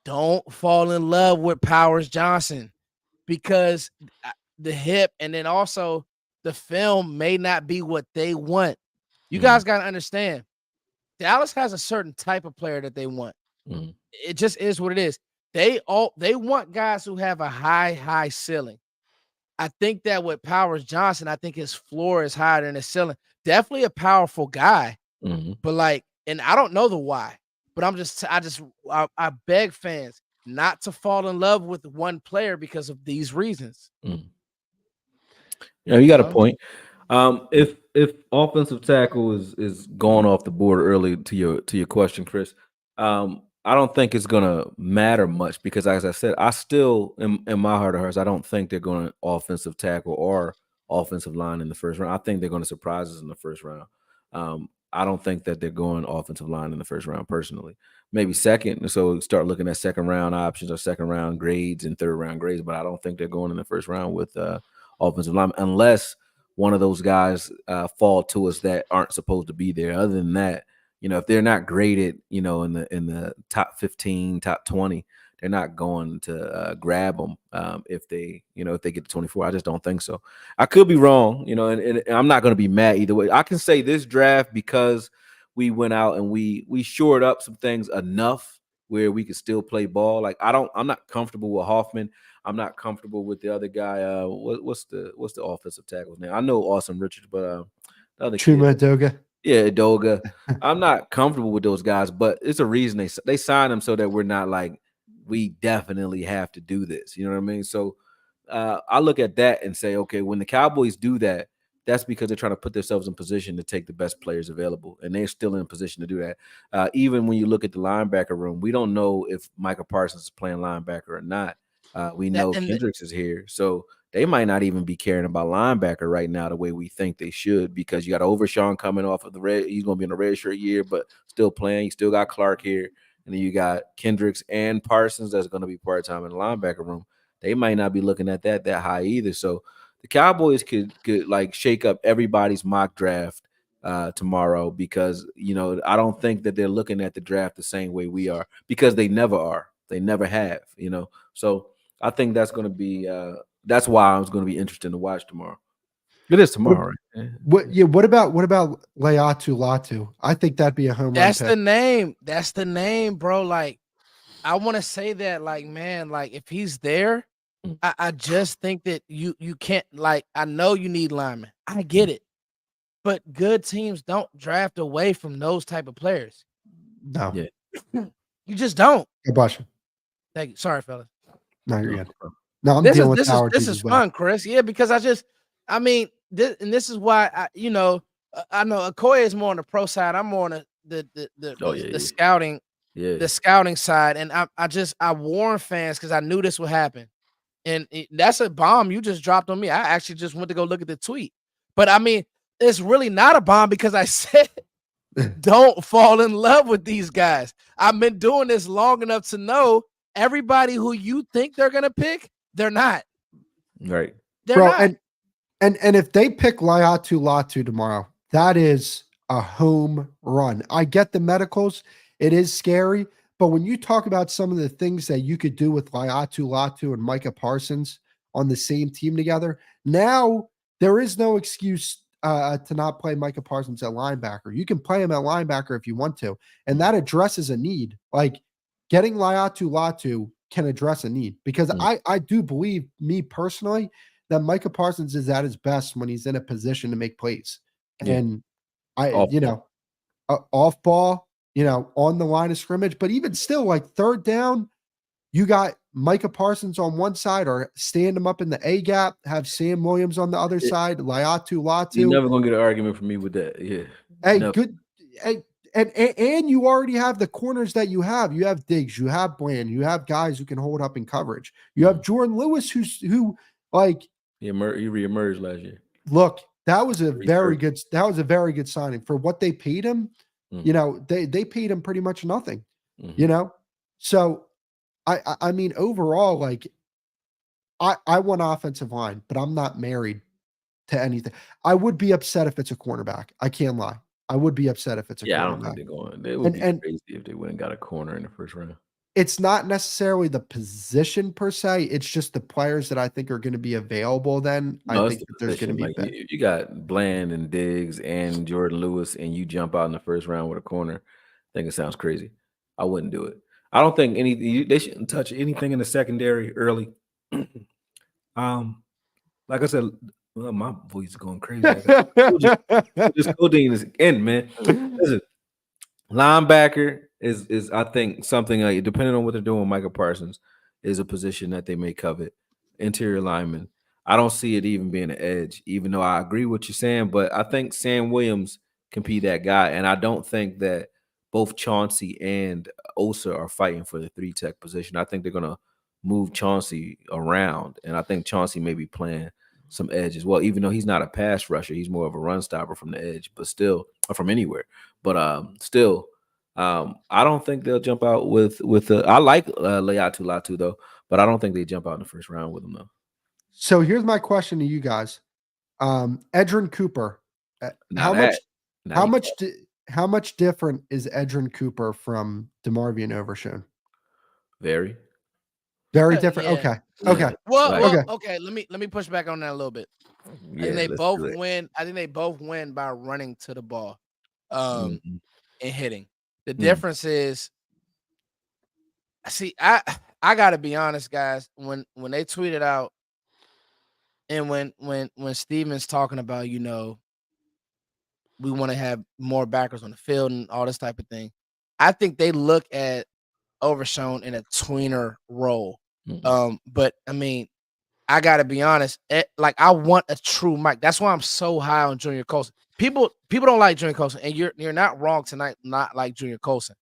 don't fall in love with Powers Johnson, because the hip and then also the film may not be what they want. You guys got to understand, Dallas has a certain type of player that they want. It just is what it is. They want guys who have a high ceiling. I think that with Powers Johnson, I think his floor is higher than his ceiling. Definitely a powerful guy, but and I don't know the why, but I beg fans not to fall in love with one player because of these reasons. Yeah, you got a point. If offensive tackle is going off the board early, to your question, Chris, I don't think it's gonna matter much, because, as I said, I still in my heart of hearts, I don't think they're going to offensive tackle or offensive line in the first round. I think they're going to surprise us in the first round. I don't think that they're going offensive line in the first round personally. Maybe second, so start looking at second round options or second round grades and third round grades, but I don't think they're going in the first round with offensive line, unless one of those guys fall to us that aren't supposed to be there. Other than that, if they're not graded, in the top 15, top 20, they're not going to grab them if they get to 24. I just don't think so. I could be wrong, and I'm not going to be mad either way. I can say this draft, because we went out and we shored up some things enough where we could still play ball. Like I'm not comfortable with Hoffman. I'm not comfortable with the other guy. What's the offensive tackle's name? I know Austin Richards, but the other kid. Chuma Doga. Yeah, Doga. I'm not comfortable with those guys, but it's a reason they signed them, so that we're not like, we definitely have to do this. You know what I mean? So I look at that and say, okay, when the Cowboys do that, that's because they're trying to put themselves in position to take the best players available, and they're still in position to do that. Even when you look at the linebacker room, we don't know if Micah Parsons is playing linebacker or not. We know Kendricks is here, so they might not even be caring about linebacker right now the way we think they should, because you got Overshawn coming off of the red. He's going to be in a red shirt year, but still playing. You still got Clark here, and then you got Kendricks and Parsons that's going to be part-time in the linebacker room. They might not be looking at that high either. So the Cowboys could like shake up everybody's mock draft tomorrow, because I don't think that they're looking at the draft the same way we are, because they never are. They never have. So I think that's going to be that's why I was going to be interested to watch tomorrow. It is tomorrow, right? What about Layatu Latu? I think that'd be a home run That's pick. the name. That's the name, bro. Like, I want to say that, like, man, like, if he's there, I just think that you can't, like, I know you need linemen. I get it. But good teams don't draft away from those type of players. No. Yeah. You just don't. Good question. Thank you. Sorry, fellas. No, you're good. No, I'm dealing with allergies this is as well. fun, Chris. Yeah, because this is why I know Akoye is more on the pro side. I'm more on the scouting, the scouting side, and I warn fans, because I knew this would happen, and that's a bomb you just dropped on me. I actually just went to go look at the tweet, but I mean, it's really not a bomb, because I said don't fall in love with these guys. I've been doing this long enough to know everybody who you think they're gonna pick, they're not. Right. They're Bro, not. And if they pick Layatu Latu tomorrow, that is a home run. I get the medicals. It is scary. But when you talk about some of the things that you could do with Layatu Latu and Micah Parsons on the same team together, now there is no excuse to not play Micah Parsons at linebacker. You can play him at linebacker if you want to. And that addresses a need. Like, getting Layatu Latu can address a need, because I do believe, me personally, that Micah Parsons is at his best when he's in a position to make plays. And off ball, on the line of scrimmage, but even still, like, third down, you got Micah Parsons on one side, or stand him up in the A gap, have Sam Williams on the other side, Layatu Latu. You're never going to get an argument from me with that. Yeah. Hey, good. Hey, and you already have the corners that you have. You have Diggs, you have Bland, you have guys who can hold up in coverage. You have Jordan Lewis, who like he reemerged last year. Look, that was a very good signing for what they paid him. They paid him pretty much nothing. So I mean, overall, like, I want offensive line, but I'm not married to anything. I would be upset if it's a cornerback. I can't lie. I would be upset if it's a cornerback. I don't think they're going. It would be crazy if they went and got a corner in the first round. It's not necessarily the position per se. It's just the players that I think are going to be available then. No, I think that there's going to be like, you got Bland and Diggs and Jordan Lewis, and you jump out in the first round with a corner. I think it sounds crazy. I wouldn't do it. I don't think they shouldn't touch anything in the secondary early. Like I said, well, my voice is going crazy. This coding is in, man. Listen, linebacker is I think something like, depending on what they're doing, Micah Parsons is a position that they may covet. Interior lineman, I don't see it even being an edge, even though I agree with what you're saying. But I think Sam Williams can be that guy, and I don't think that both Chauncey and Osa are fighting for the 3-tech position. I think they're gonna move Chauncey around, and I think Chauncey may be playing some edge as well, even though he's not a pass rusher. He's more of a run stopper from the edge, but still, or from anywhere. But still, I don't think they'll jump out with I like Layatu Latu though, but I don't think they jump out in the first round with him though. So here's my question to you guys. Edrin Cooper, Now how that much now how you much how much different is Edrin Cooper from DeMarvion Overshown? very Very different. Yeah. Okay. yeah Okay. Well, like well, Okay. okay. Let me push back on that a little bit. I think yeah. they Let's both do it. win. I think they both win by running to the ball, um, Mhm, and hitting. The mm. difference is, see, I gotta be honest, guys. When they tweeted out, and when Steven's talking about, we want to have more backers on the field and all this type of thing, I think they look at Overshown in a tweener role. Mhm. But I mean, I gotta be honest. Like I want a true Mike. That's why I'm so high on Junior Colson. People don't like Junior Colson, and you're not wrong tonight. Not like Junior Colson,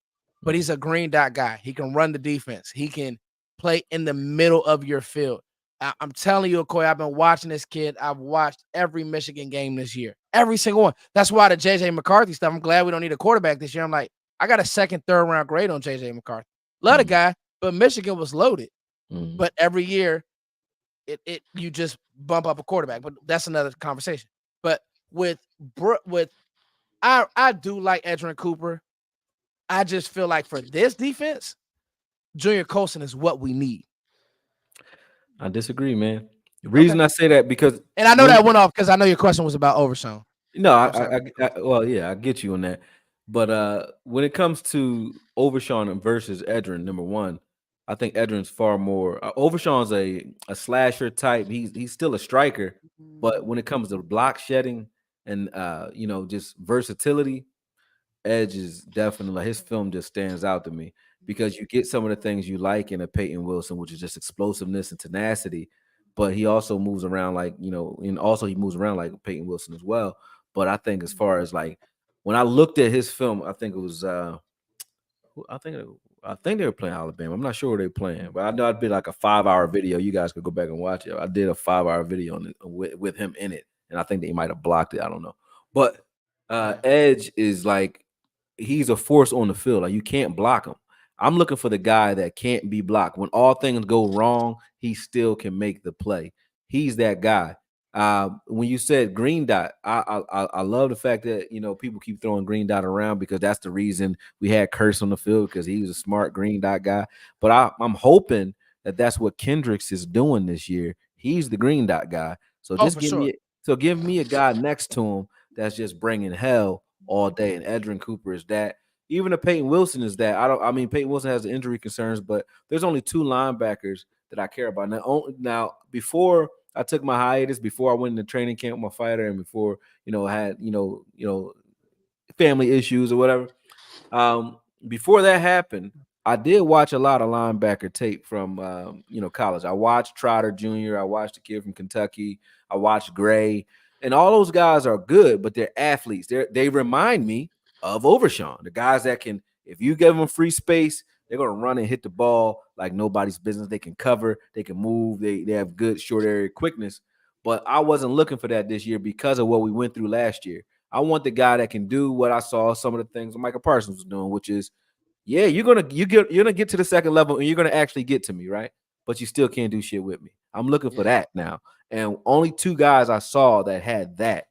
but Mhm. he's a green dot guy. He can run the defense. He can play in the middle of your field. I'm telling you, Akoye, I've been watching this kid. I've watched every Michigan game this year, every single one. That's why the JJ McCarthy stuff. I'm glad we don't need a quarterback this year. I'm like, I got a second, third round grade on JJ McCarthy. Love the Mhm. guy, but Michigan was loaded. Mhm. But every year it you just bump up a quarterback, but that's another conversation. But with with I do like Edrin Cooper. I just feel like for this defense, Junior Colson is what we need. I disagree, man. The Okay. reason I say that because And I know when that went off because I know your question was about Overshown. no, I'm sorry. well, yeah, I get you on that. But when it comes to Overshawn versus Edrin, number one, I think Edrin's far more. Overshawn's a slasher type. He's still a striker, but when it comes to block shedding and just versatility, Edge is definitely like his film just stands out to me because you get some of the things you like in a Peyton Wilson, which is just explosiveness and tenacity, but he also moves around like and also he moves around like Peyton Wilson as well. But I think as far as like when I looked at his film, I think it was I think I think they were playing Alabama. I'm not sure where they were playing, but I know I'd be like a 5 hour video. You guys could go back and watch it. I did a 5 hour video on it with him in it, and I think they might have blocked it. I don't know, but Edge is like he's a force on the field. Like you can't block him. I'm looking for the guy that can't be blocked. When all things go wrong, he still can make the play. He's that guy. When you said green dot, I love the fact that people keep throwing green dot around because that's the reason we had Curse on the field because he was a smart green dot guy. But I'm hoping that that's what Kendricks is doing this year. He's the green dot guy. So Oh, just for sure. give me a guy next to him that's just bringing hell all day. And Edrin Cooper is that. Even a Peyton Wilson is that. I mean, Peyton Wilson has injury concerns, but there's only two linebackers that I care about. Now before I took my hiatus, before I went into training camp with my fighter, and before I had family issues or whatever. Um, Before that happened, I did watch a lot of linebacker tape from college. I watched Trotter Jr. I watched the kid from Kentucky. I watched Gray, and all those guys are good, but they're athletes. They remind me of Overshawn, the guys that can, if you give them free space, they're gonna run and hit the ball like nobody's business. They can cover, they can move, they have good short area quickness. But I wasn't looking for that this year because of what we went through last year. I want the guy that can do what I saw some of the things Michael Parsons was doing, which is, yeah, you're gonna get to the second level and you're gonna actually get to me, right? But you still can't do shit with me. I'm looking for Yeah. that now. And only two guys I saw that had that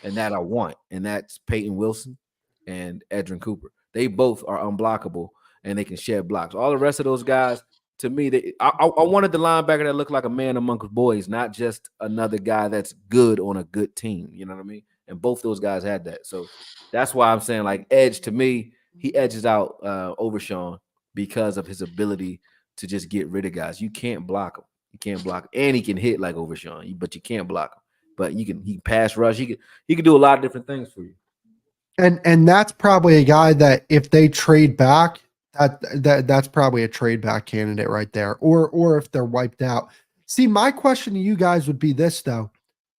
and that I want, and that's Peyton Wilson and Edrin Cooper. They both are unblockable and they can shed blocks. All the rest of those guys, to me, I wanted the linebacker that looked like a man amongst boys, not just another guy that's good on a good team. You know what I mean? And both those guys had that. So that's why I'm saying like Edge to me, he edges out Overshawn because of his ability to just get rid of guys. You can't block him. You can't block him. And he can hit like Overshawn, but you can't block him. But he can pass rush. He can do a lot of different things for you. And that's probably a guy that if they trade back, that's probably a trade back candidate right there. Or if they're wiped out. See, my question to you guys would be this though.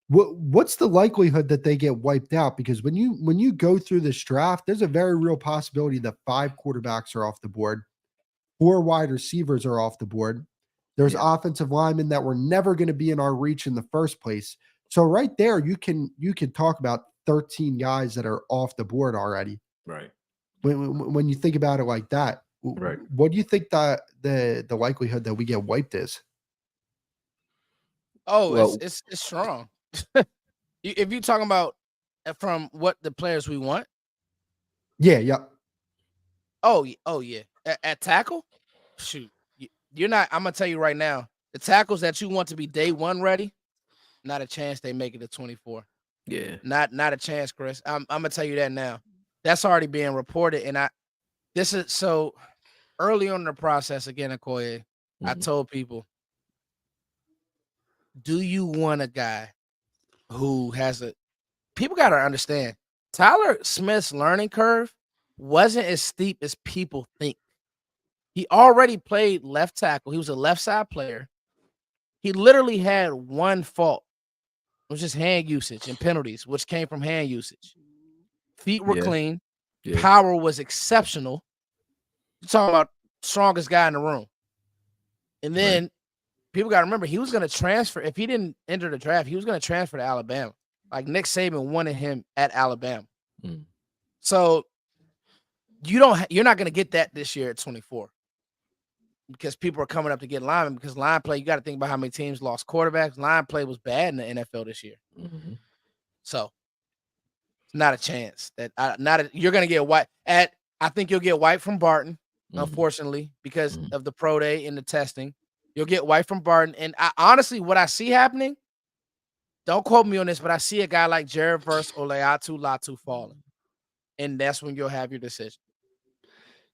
What's the likelihood that they get wiped out? Because when you go through this draft, there's a very real possibility that 5 quarterbacks are off the board, 4 wide receivers are off the board. There's Yeah. offensive linemen that were never going to be in our reach in the first place. So right there, you can talk about 13 guys that are off the board already. Right. When you think about it like that, Right. what do you think that the likelihood that we get wiped is? Oh, Well, it's strong. If you're talking about from what the players we want, Yeah. oh yeah, at tackle, shoot, you're not. I'm gonna tell you right now, the tackles that you want to be day one ready, not a chance they make it to 24. yeah. Not a chance, Chris. I'm gonna tell you that now. That's already being reported, and this is so early on in the process. Again, Akoye, I Mhm. told people, do you want a guy who has a? People got to understand, Tyler Smith's learning curve wasn't as steep as people think. He already played left tackle. He was a left side player. He literally had one fault. It was just hand usage and penalties, which came from hand usage. Feet were Yeah, clean. yeah. Power was exceptional. You're talking about strongest guy in the room. And Right. then people got to remember, he was going to transfer. If he didn't enter the draft, he was going to transfer to Alabama. Like Nick Saban wanted him at Alabama. Mm. So you're not going to get that this year at 24 because people are coming up to get linemen because line play, you got to think about how many teams lost quarterbacks. Line play was bad in the NFL this year. Mhm. So it's not a chance that you're going to get white at. I think you'll get white from Barton, Mhm. unfortunately, because Mhm. of the pro day and the testing. You'll get white from Barton. And honestly, what I see happening, don't quote me on this, but I see a guy like Jared Verse or Leatu Latu falling. And that's when you'll have your decision.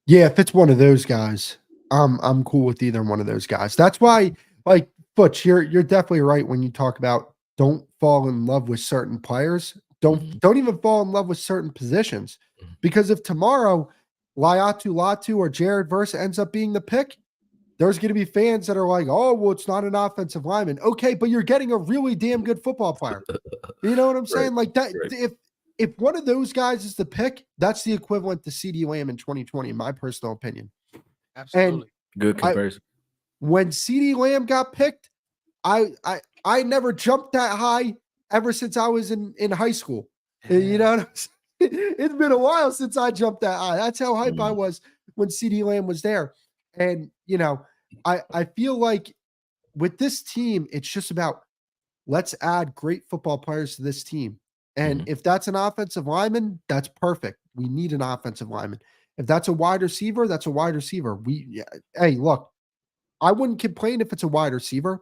Yeah, if it's one of those guys, I'm cool with either one of those guys. That's why, like Butch, you're definitely right when you talk about don't fall in love with certain players. Mhm. Don't even fall in love with certain positions. Mhm. Because if tomorrow Liatu Latu or Jared Verse ends up being the pick, there's going to be fans that are like, oh, well, it's not an offensive lineman. Okay, but you're getting a really damn good football player. You know what I'm Right, saying? Like that, right. if one of those guys is the pick, that's the equivalent to CD Lamb in 2020, in my personal opinion. And Absolutely. Good I comparison. when CD Lamb got picked, I never jumped that high ever since I was in high school. You know what I'm saying? It's been a while since I jumped that high. That's how hype I Mhm. was when CD Lamb was there. And I feel like with this team, it's just about let's add great football players to this team. And Mhm. if that's an offensive lineman, that's perfect. We need an offensive lineman. If that's a wide receiver, that's a wide receiver. Hey, look, I wouldn't complain if it's a wide receiver.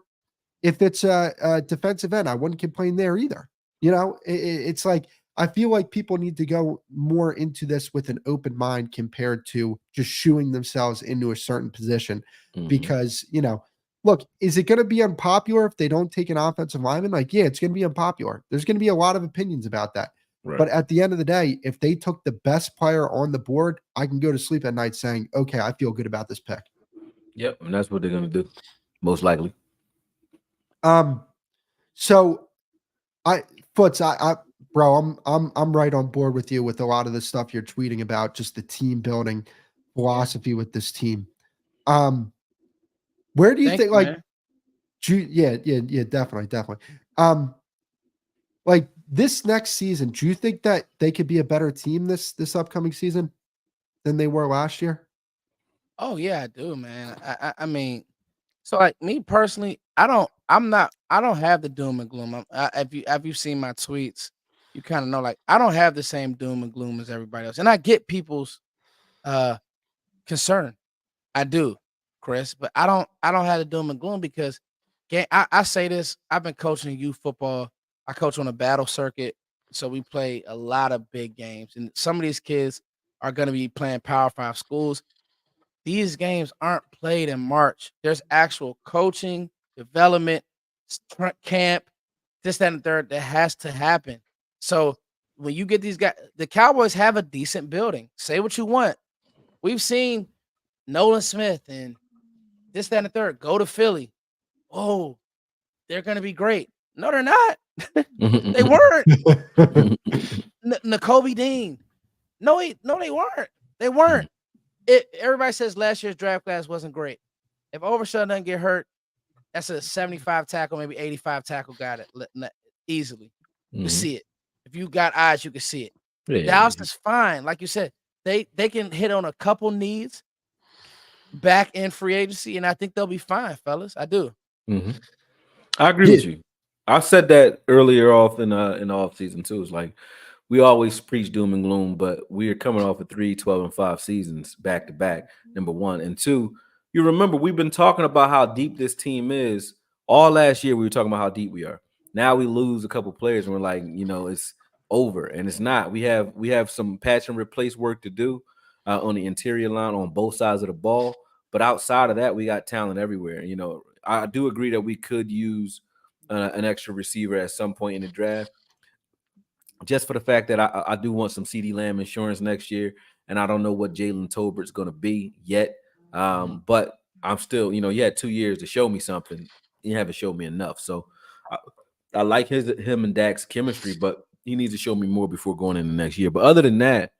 If it's a defensive end, I wouldn't complain there either. It's like I feel like people need to go more into this with an open mind compared to just shooing themselves into a certain position. Mhm. Because, look, is it going to be unpopular if they don't take an offensive lineman? Like, yeah, it's going to be unpopular. There's going to be a lot of opinions about that. Right. But at the end of the day, if they took the best player on the board, I can go to sleep at night saying, okay, I feel good about this pick. Yep, and that's what they're gonna do, most likely. Um, so I Foots, bro, I'm right on board with you with a lot of the stuff you're tweeting about, just the team building Yeah. philosophy with this team. Um, where do you Thank think you, like man. yeah, definitely. Um, like this next season, do you think that they could be a better team this upcoming season than they were last year? Oh yeah, I do, man. I mean, so like me personally, I don't have the doom and gloom. If you've seen my tweets, you kind of know like I don't have the same doom and gloom as everybody else, and I get people's uh concern. I do, Chris, but I don't have the doom and gloom because I say this. I've been coaching youth football. I coach on a battle circuit, so we play a lot of big games, and some of these kids are going to be playing Power Five schools. These games aren't played in March. There's actual coaching, development, camp, this, that, and the third that has to happen. So when you get these guys, the Cowboys have a decent building. Say what you want. We've seen Nolan Smith and this, that, and the third go to Philly. Oh, they're going to be great. No, they're not. They weren't. N'Kobe Dean. No, they weren't. They weren't. Everybody says last year's draft class wasn't great. If Overshaw doesn't get hurt, that's a 75 tackle, maybe 85 tackle guy that easily. You Mhm. see it. If you got eyes, you can see it. Yeah, Dallas yeah. is fine. Like you said, they can hit on a couple needs back in free agency, and I think they'll be fine, fellas. I do. Mhm. I agree Yeah, with you. I said that earlier off in the off season too. It's like we always preach doom and gloom, but we are coming off of 3, 12, and 5 seasons back to back. Number one and two, you remember we've been talking about how deep this team is. All last year we were talking about how deep we are. Now we lose a couple players and we're like, it's over, and it's not. We have some patch and replace work to do on the interior line on both sides of the ball. But outside of that, we got talent everywhere. I do agree that we could use an extra receiver at some point in the draft, just for the fact that I do want some CD Lamb insurance next year, and I don't know what Jalen Tolbert's going to be yet. But I'm still, you had 2 years to show me something. You haven't showed me enough. So I, I like him and Dak's chemistry, but he needs to show me more before going into next year. But other than that,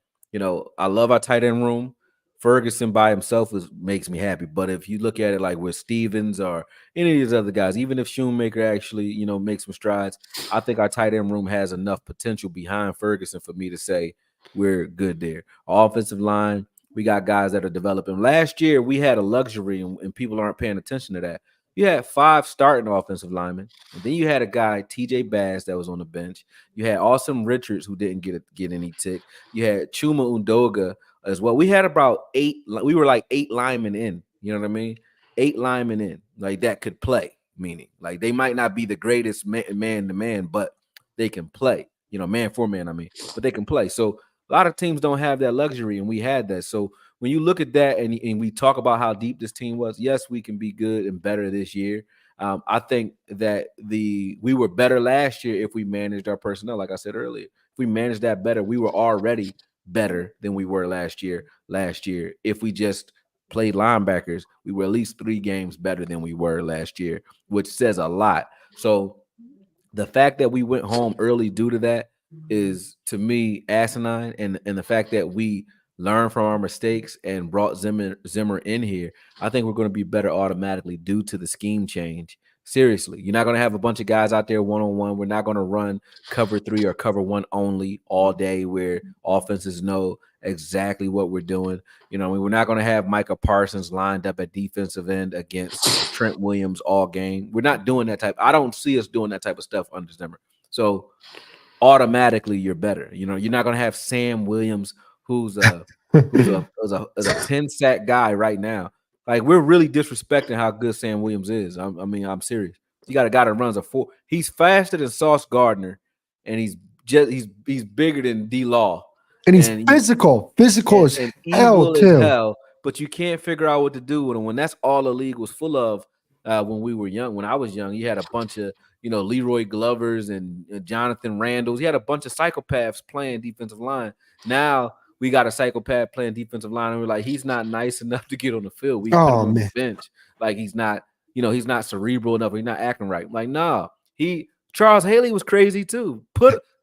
I love our tight end room. Ferguson by himself makes me happy. But if you look at it like with Stevens or any of these other guys, even if Shoemaker actually, makes some strides, I think our tight end room has enough potential behind Ferguson for me to say we're good there. Our offensive line, we got guys that are developing. Last year, we had a luxury, and people aren't paying attention to that. You had 5 starting offensive linemen, and then you had a guy, TJ Bass, that was on the bench. You had Austin Richards, who didn't get any tick. You had Chuma Undoga as well. We had about 8. We were like 8 linemen in. You know what I mean? 8 linemen in, like that could play. Meaning, like they might not be the greatest man to man, but they can play. Man for man. I mean, but they can play. So a lot of teams don't have that luxury, and we had that. So when you look at that and we talk about how deep this team was, yes, we can be good and better this year. I think that we were better last year if we managed our personnel. Like I said earlier, if we managed that better, we were already better than we were last year. Last year, if we just played linebackers, we were at least 3 games better than we were last year, which says a lot. So the fact that we went home early due to that is, to me, asinine, and the fact that we learned from our mistakes and brought Zimmer in here, I think we're going to be better automatically due to the scheme change. Seriously, you're not going to have a bunch of guys out there one-on-one. We're not going to run cover 3 or cover 1 only all day, where offenses know exactly what we're doing. We're not going to have Micah Parsons lined up at defensive end against Trent Williams all game. We're not doing that type. I don't see us doing that type of stuff under Zimmer. So automatically you're better. You're not going to have Sam Williams, who's a 10 sack guy right now. Like, we're really disrespecting how good Sam Williams is. I'm serious. You got a guy that runs a 4. He's faster than Sauce Gardner, and he's bigger than D Law, and he's and physical as and hell evil as too. hell, but you can't figure out what to do with him when that's all the league was full of. When we were young, when I was young, you had a bunch of Leroy Glovers and Jonathan Randalls. He had a bunch of psychopaths playing defensive line. Now we got a psychopath playing defensive line, and we're like, he's not nice enough to get on the field. We put him Oh on the man, bench. Like, he's not cerebral enough. He's not acting right. Like, nah, Charles Haley was crazy too.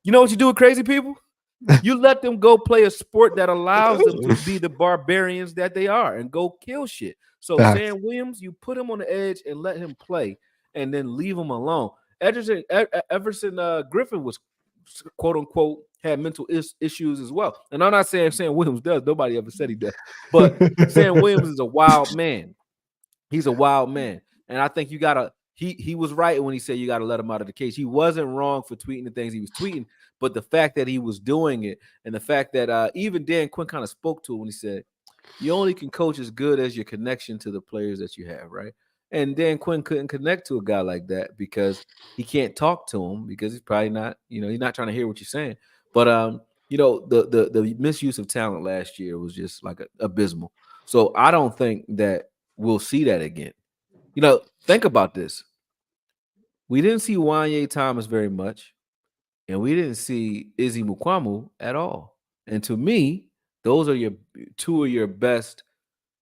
You know what you do with crazy people? You let them go play a sport that allows them to be the barbarians that they are and go kill shit. So facts. Sam Williams, you put him on the edge and let him play, and then leave him alone. Everson Griffin was, quote unquote, had mental issues as well. And I'm not saying Sam Williams does. Nobody ever said he does. But Sam Williams is a wild man. He's a wild man. And I think you gotta he was right when he said you gotta let him out of the cage. He wasn't wrong for tweeting the things he was tweeting, but the fact that he was doing it, and the fact that even Dan Quinn kind of spoke to it when he said, you only can coach as good as your connection to the players that you have, right? And Dan Quinn couldn't connect to a guy like that because he can't talk to him, because he's probably not, he's not trying to hear what you're saying. But the misuse of talent last year was just like abysmal. So I don't think that we'll see that again. Think about this. We didn't see Wanye Thomas very much, and we didn't see Izzy Mukwamu at all. And to me, those are your 2 of your best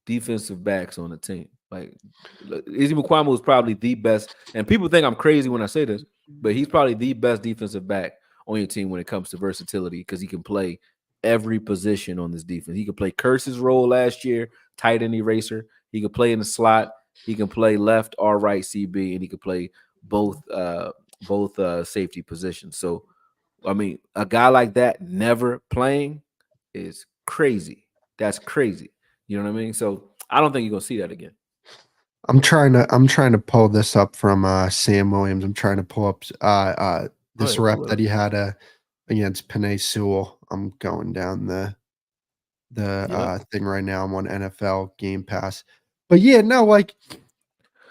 defensive backs on the team. Like, Izzy Mukwamu is probably the best, and people think I'm crazy when I say this, but he's probably the best defensive back on your team when it comes to versatility, because he can play every position on this defense. He could play Curse's role last year, tight end eraser. He could play in the slot. He can play left or right CB, and he could play both safety positions. So, I mean, a guy like that never playing is crazy. That's crazy. You know what I mean? So I don't think you're gonna see that again. I'm trying to pull this up from Sam Williams. I'm trying to pull up Go this ahead, rep pull it that up. he had against Penei Sewell. I'm going down the Yep. thing right now. I'm on NFL Game Pass. But yeah, no, like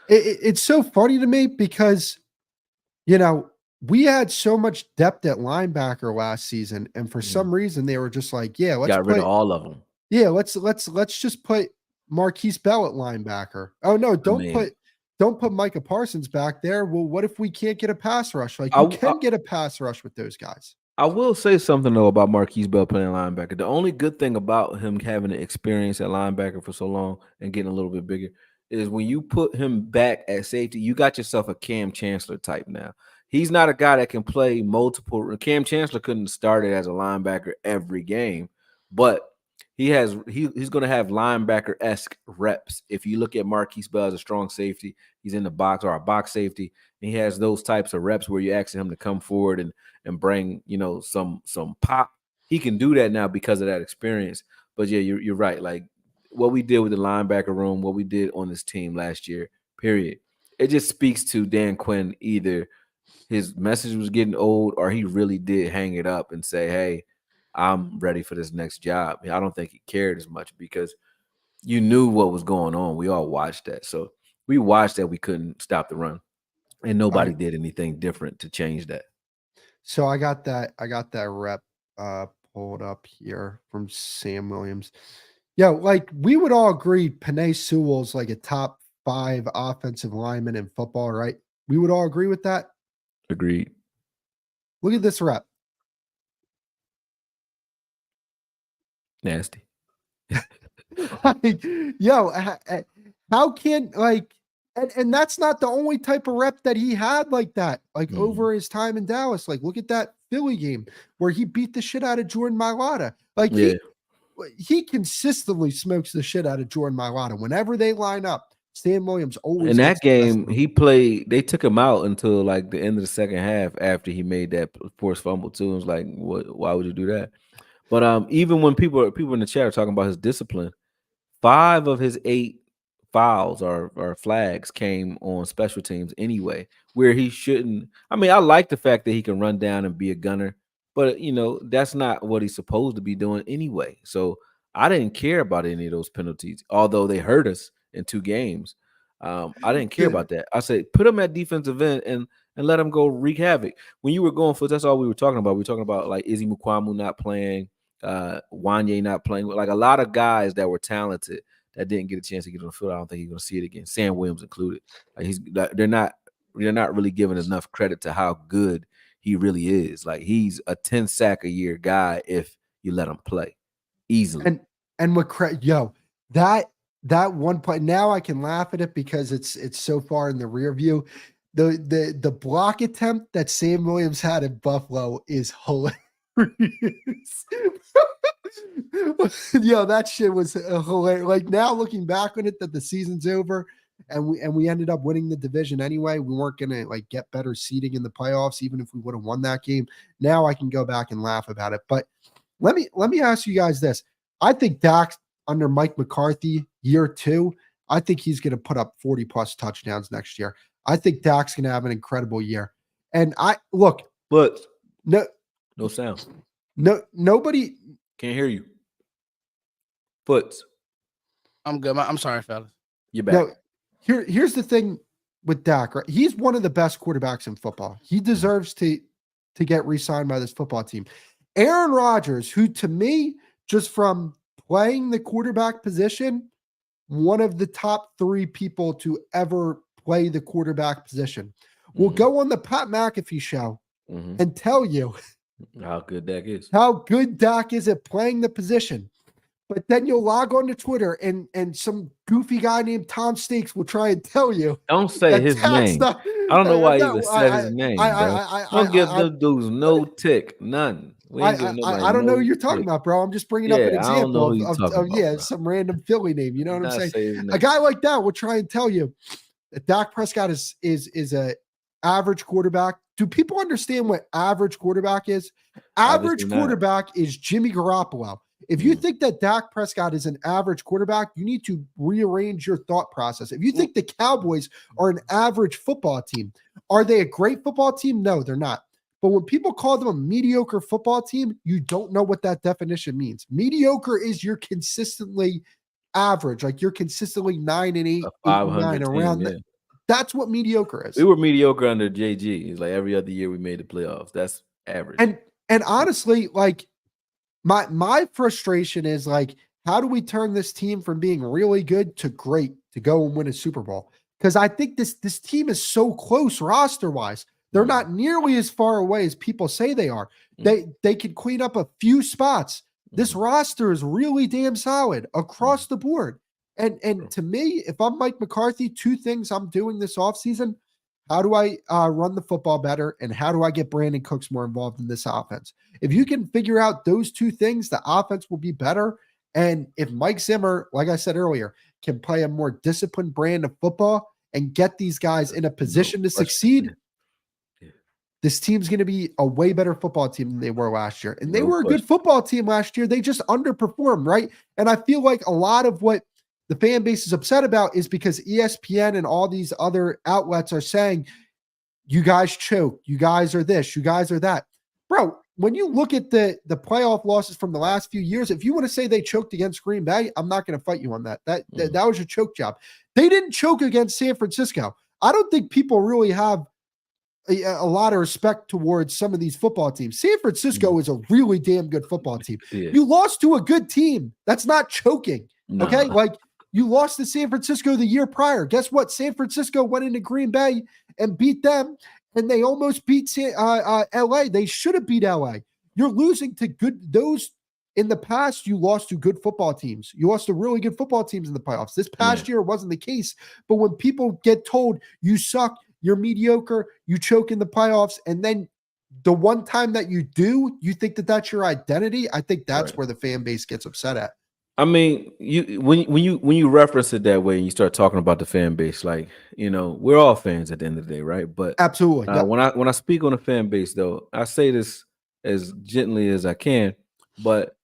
it's so funny to me because we had so much depth at linebacker last season, and for Mhm. some reason they were just like, yeah, Got rid of all of them. let's just put Marquise Bell at linebacker. Oh no, I mean, don't put Micah Parsons back there. Well, what if we can't get a pass rush? Like I, you I can get a pass rush with those guys. I will say something though about Marquise Bell playing linebacker. The only good thing about him having the experience at linebacker for so long and getting a little bit bigger is when you put him back at safety, you got yourself a Cam Chancellor type now. He's not a guy that can play multiple. Cam Chancellor couldn't start it as a linebacker every game, but he's going to have linebacker-esque reps. If you look at Marquise Bell as a strong safety, he's in the box or a box safety, and he has those types of reps where you're asking him to come forward and bring some pop. He can do that now because of that experience. But yeah, you're right. Like what we did with the linebacker room, what we did on this team last year, period. It just speaks to Dan Quinn. Either his message was getting old, or he really did hang it up and say, "Hey, I'm ready for this next job." I don't think he cared as much because you knew what was going on. We all watched that, so we watched that we couldn't stop the run, and All nobody right. did anything different to change that. So I got that rep pulled up here from Sam Williams. Yeah, like we would all agree Penei Sewell's like a top 5 offensive lineman in football, right? We would all agree with that. Agreed. Look at this rep. Nasty. Like, yo, how can like and that's not the only type of rep that he had like that, like Mhm. over his time in Dallas. Like, look at that Philly game where he beat the shit out of Jordan Mailata. Like Yeah. he consistently smokes the shit out of Jordan Mailata. Whenever they line up, Sam Williams In always that gets the best game, of him. he played. They took him out until like the end of the second half after he made that forced fumble too. It was like, what? Why would you do that? But even when people in the chat are talking about his discipline, 5 of his 8 fouls or flags came on special teams anyway, where he shouldn't. I mean, I like the fact that he can run down and be a gunner, but that's not what he's supposed to be doing anyway. So I didn't care about any of those penalties, although they hurt us in 2 games. I didn't care The about that. I said put him at defensive end and let him go wreak havoc. When you were going for, that's all we were talking about. We were talking about like Izzy Mukwamu not playing, Wanye not playing. Like a lot of guys that were talented that didn't get a chance to get on the field. I don't think he's going to see it again. Sam Williams included. Like they're not really giving enough credit to how good he really is. Like he's a 10 sack a year guy if you let him play easily. and what yo, that one play, now I can laugh at it because it's so far in the rear view. The block attempt that Sam Williams had in Buffalo is hilarious. Yo, that shit was hilarious. Like now looking back on it, that the season's over and we ended up winning the division anyway. We weren't gonna like get better seeding in the playoffs, even if we would have won that game. Now I can go back and laugh about it. But let me ask you guys this. I think Dak under Mike McCarthy, year 2, I think he's going to put up 40 plus touchdowns next year. I think Dak's going to have an incredible year. And I look, But no, no sound. nobody. Can't hear you. Foots, I'm good. I'm sorry, fellas. you're back. No, here's the thing with Dak. Right, he's one of the best quarterbacks in football. He deserves to get re-signed by this football team. Aaron Rodgers, who to me, just from playing the quarterback position, one of the top 3 people to ever play the quarterback position, will go on the Pat McAfee show and tell you How good Dak is. how good Dak is at playing the position. But then you'll log on to Twitter and some goofy guy named Tom Steaks will try and tell you Don't say that his Dak's name. not. I don't know why you even No, said his name, bro. Don't give them dudes no tick, none. We ain't giving nobody I don't know who no you're talking tick. about, bro. I'm just bringing up an Yeah, I don't know example who you talking of about, bro. some random Philly name. You know Do what I'm not saying? say his A name. guy like that will try and tell you that Dak Prescott is a average quarterback. Do people understand what average quarterback is? Obviously Average not. quarterback is Jimmy Garoppolo. If you think that Dak Prescott is an average quarterback, you need to rearrange your thought process. If you think the Cowboys are an average football team, are they a great football team? No, they're not. But when people call them a mediocre football team, you don't know what that definition means. Mediocre is you're consistently average, like you're consistently 9-8, 8-9 500 around. team, yeah. That's what mediocre is. We were mediocre under JG. It's like every other year we made the playoffs. That's average. And honestly, like my frustration is like, how do we turn this team from being really good to great to go and win a Super Bowl? Because I think this team is so close roster wise. They're not nearly as far away as people say they are. They can clean up a few spots. This roster is really damn solid across the board. And to me, if I'm Mike McCarthy, two things I'm doing this offseason: how do I run the football better, and how do I get Brandon Cooks more involved in this offense? If you can figure out those two things, the offense will be better. And if Mike Zimmer, like I said earlier, can play a more disciplined brand of football and get these guys in a position to succeed, this team's going to be a way better football team than they were last year. And they were a good football team last year. They just underperformed, right? And I feel like a lot of what the fan base is upset about is because ESPN and all these other outlets are saying, you guys choke, you guys are this, you guys are that. Bro, when you look at the playoff losses from the last few years, if you want to say they choked against Green Bay, I'm not going to fight you on that. That was your choke job. They didn't choke against San Francisco. I don't think people really have a lot of respect towards some of these football teams. San Francisco is a really damn good football team. Yeah. You lost to a good team. That's not choking. Okay. Like, you lost to San Francisco the year prior. Guess what? San Francisco went into Green Bay and beat them, and they almost beat LA. They should have beat LA. You're losing to those in the past. You lost to good football teams. You lost to really good football teams in the playoffs. This past year wasn't the case. But when people get told you suck, you're mediocre, you choke in the playoffs, and then the one time that you do, you think that that's your identity. I think that's where the fan base gets upset at. I mean, when you reference it that way and you start talking about the fan base, like, we're all fans at the end of the day, right? But absolutely, when I speak on the fan base, though, I say this as gently as I can. But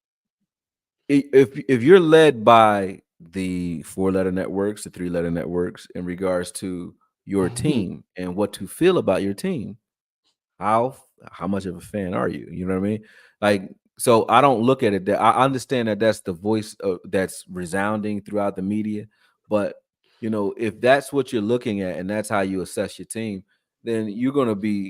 if you're led by the 4-letter networks, the 3-letter networks, in regards to your team and what to feel about your team, how much of a fan are you? You know what I mean? Like. So I don't look at it that I understand that that's the voice that's resounding throughout the media. But, if that's what you're looking at and that's how you assess your team, then you're going to be,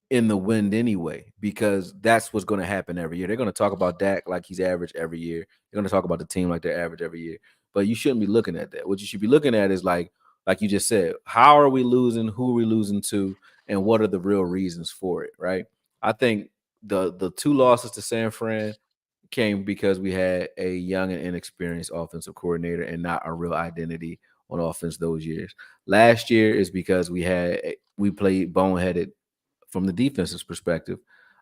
in the wind anyway, because that's what's going to happen every year. They're going to talk about Dak like he's average every year. They're going to talk about the team like they're average every year. But you shouldn't be looking at that. What you should be looking at is like you just said, how are we losing? Who are we losing to? And what are the real reasons for it, right? I think the two losses to San Fran came because we had a young and inexperienced offensive coordinator and not a real identity on offense those years. Last year is because we played boneheaded from the defensive perspective.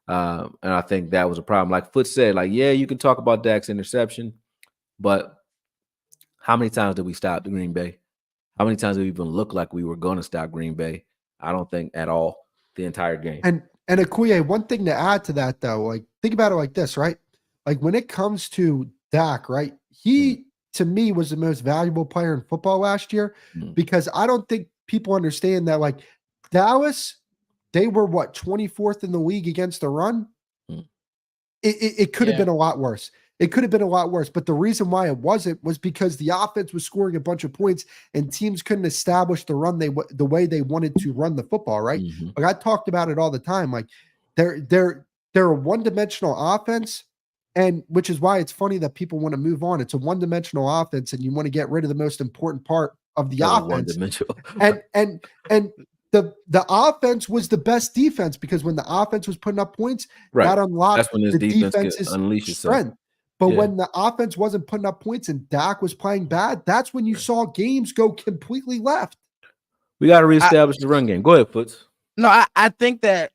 And I think that was a problem. Like Foot said, like, yeah, you can talk about Dak's interception, but how many times did we stop the Green Bay? How many times did we even look like we were going to stop Green Bay? I don't think at all the entire game. And Akoye, one thing to add to that, though, like, think about it like this, right? Like, when it comes to Dak, right, he, to me, was the most valuable player in football last year, because I don't think people understand that, like, Dallas, they were, 24th in the league against the run? It could have been a lot worse. It could have been a lot worse. But the reason why it wasn't was because the offense was scoring a bunch of points and teams couldn't establish the run the way they wanted to run the football, right? Like, I talked about it all the time. Like, they're a one-dimensional offense, and which is why it's funny that people want to move on. It's a one-dimensional offense, and you want to get rid of the most important part of the offense. and the offense was the best defense, because when the offense was putting up points, that unlocked the defense's strength. But when the offense wasn't putting up points and Dak was playing bad, that's when you saw games go completely left. We got to reestablish the run game. Go ahead, Foots. No, I think that.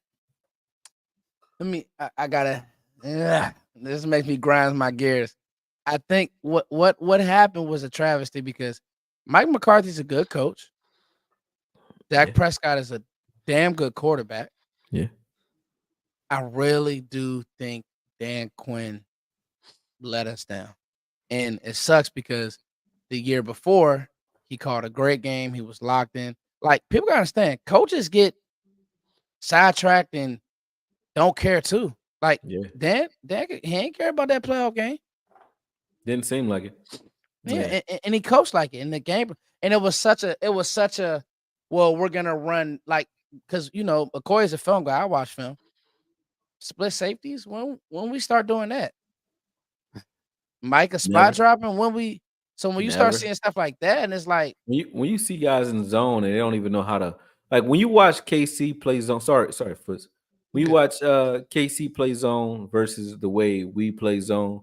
I gotta. This makes me grind my gears. I think what happened was a travesty, because Mike McCarthy's a good coach. Dak Prescott is a damn good quarterback. Yeah. I really do think Dan Quinn let us down. And it sucks because the year before he called a great game. He was locked in. Like people gotta understand, coaches get sidetracked and don't care too. Like Yeah, Dan, he ain't care about that playoff game. didn't seem like it. Yeah, Yeah, and he coached like it in the game. And it was such a well, we're gonna run like because Akoye is a film guy. I watch film. Split safeties when we start doing that. Mike a spot never, dropping when you start never. seeing stuff like that, and it's like, When you see guys in zone and they don't even know how to, like when you watch KC play zone. Sorry, Foots. When you okay, watch KC play zone versus the way we play zone,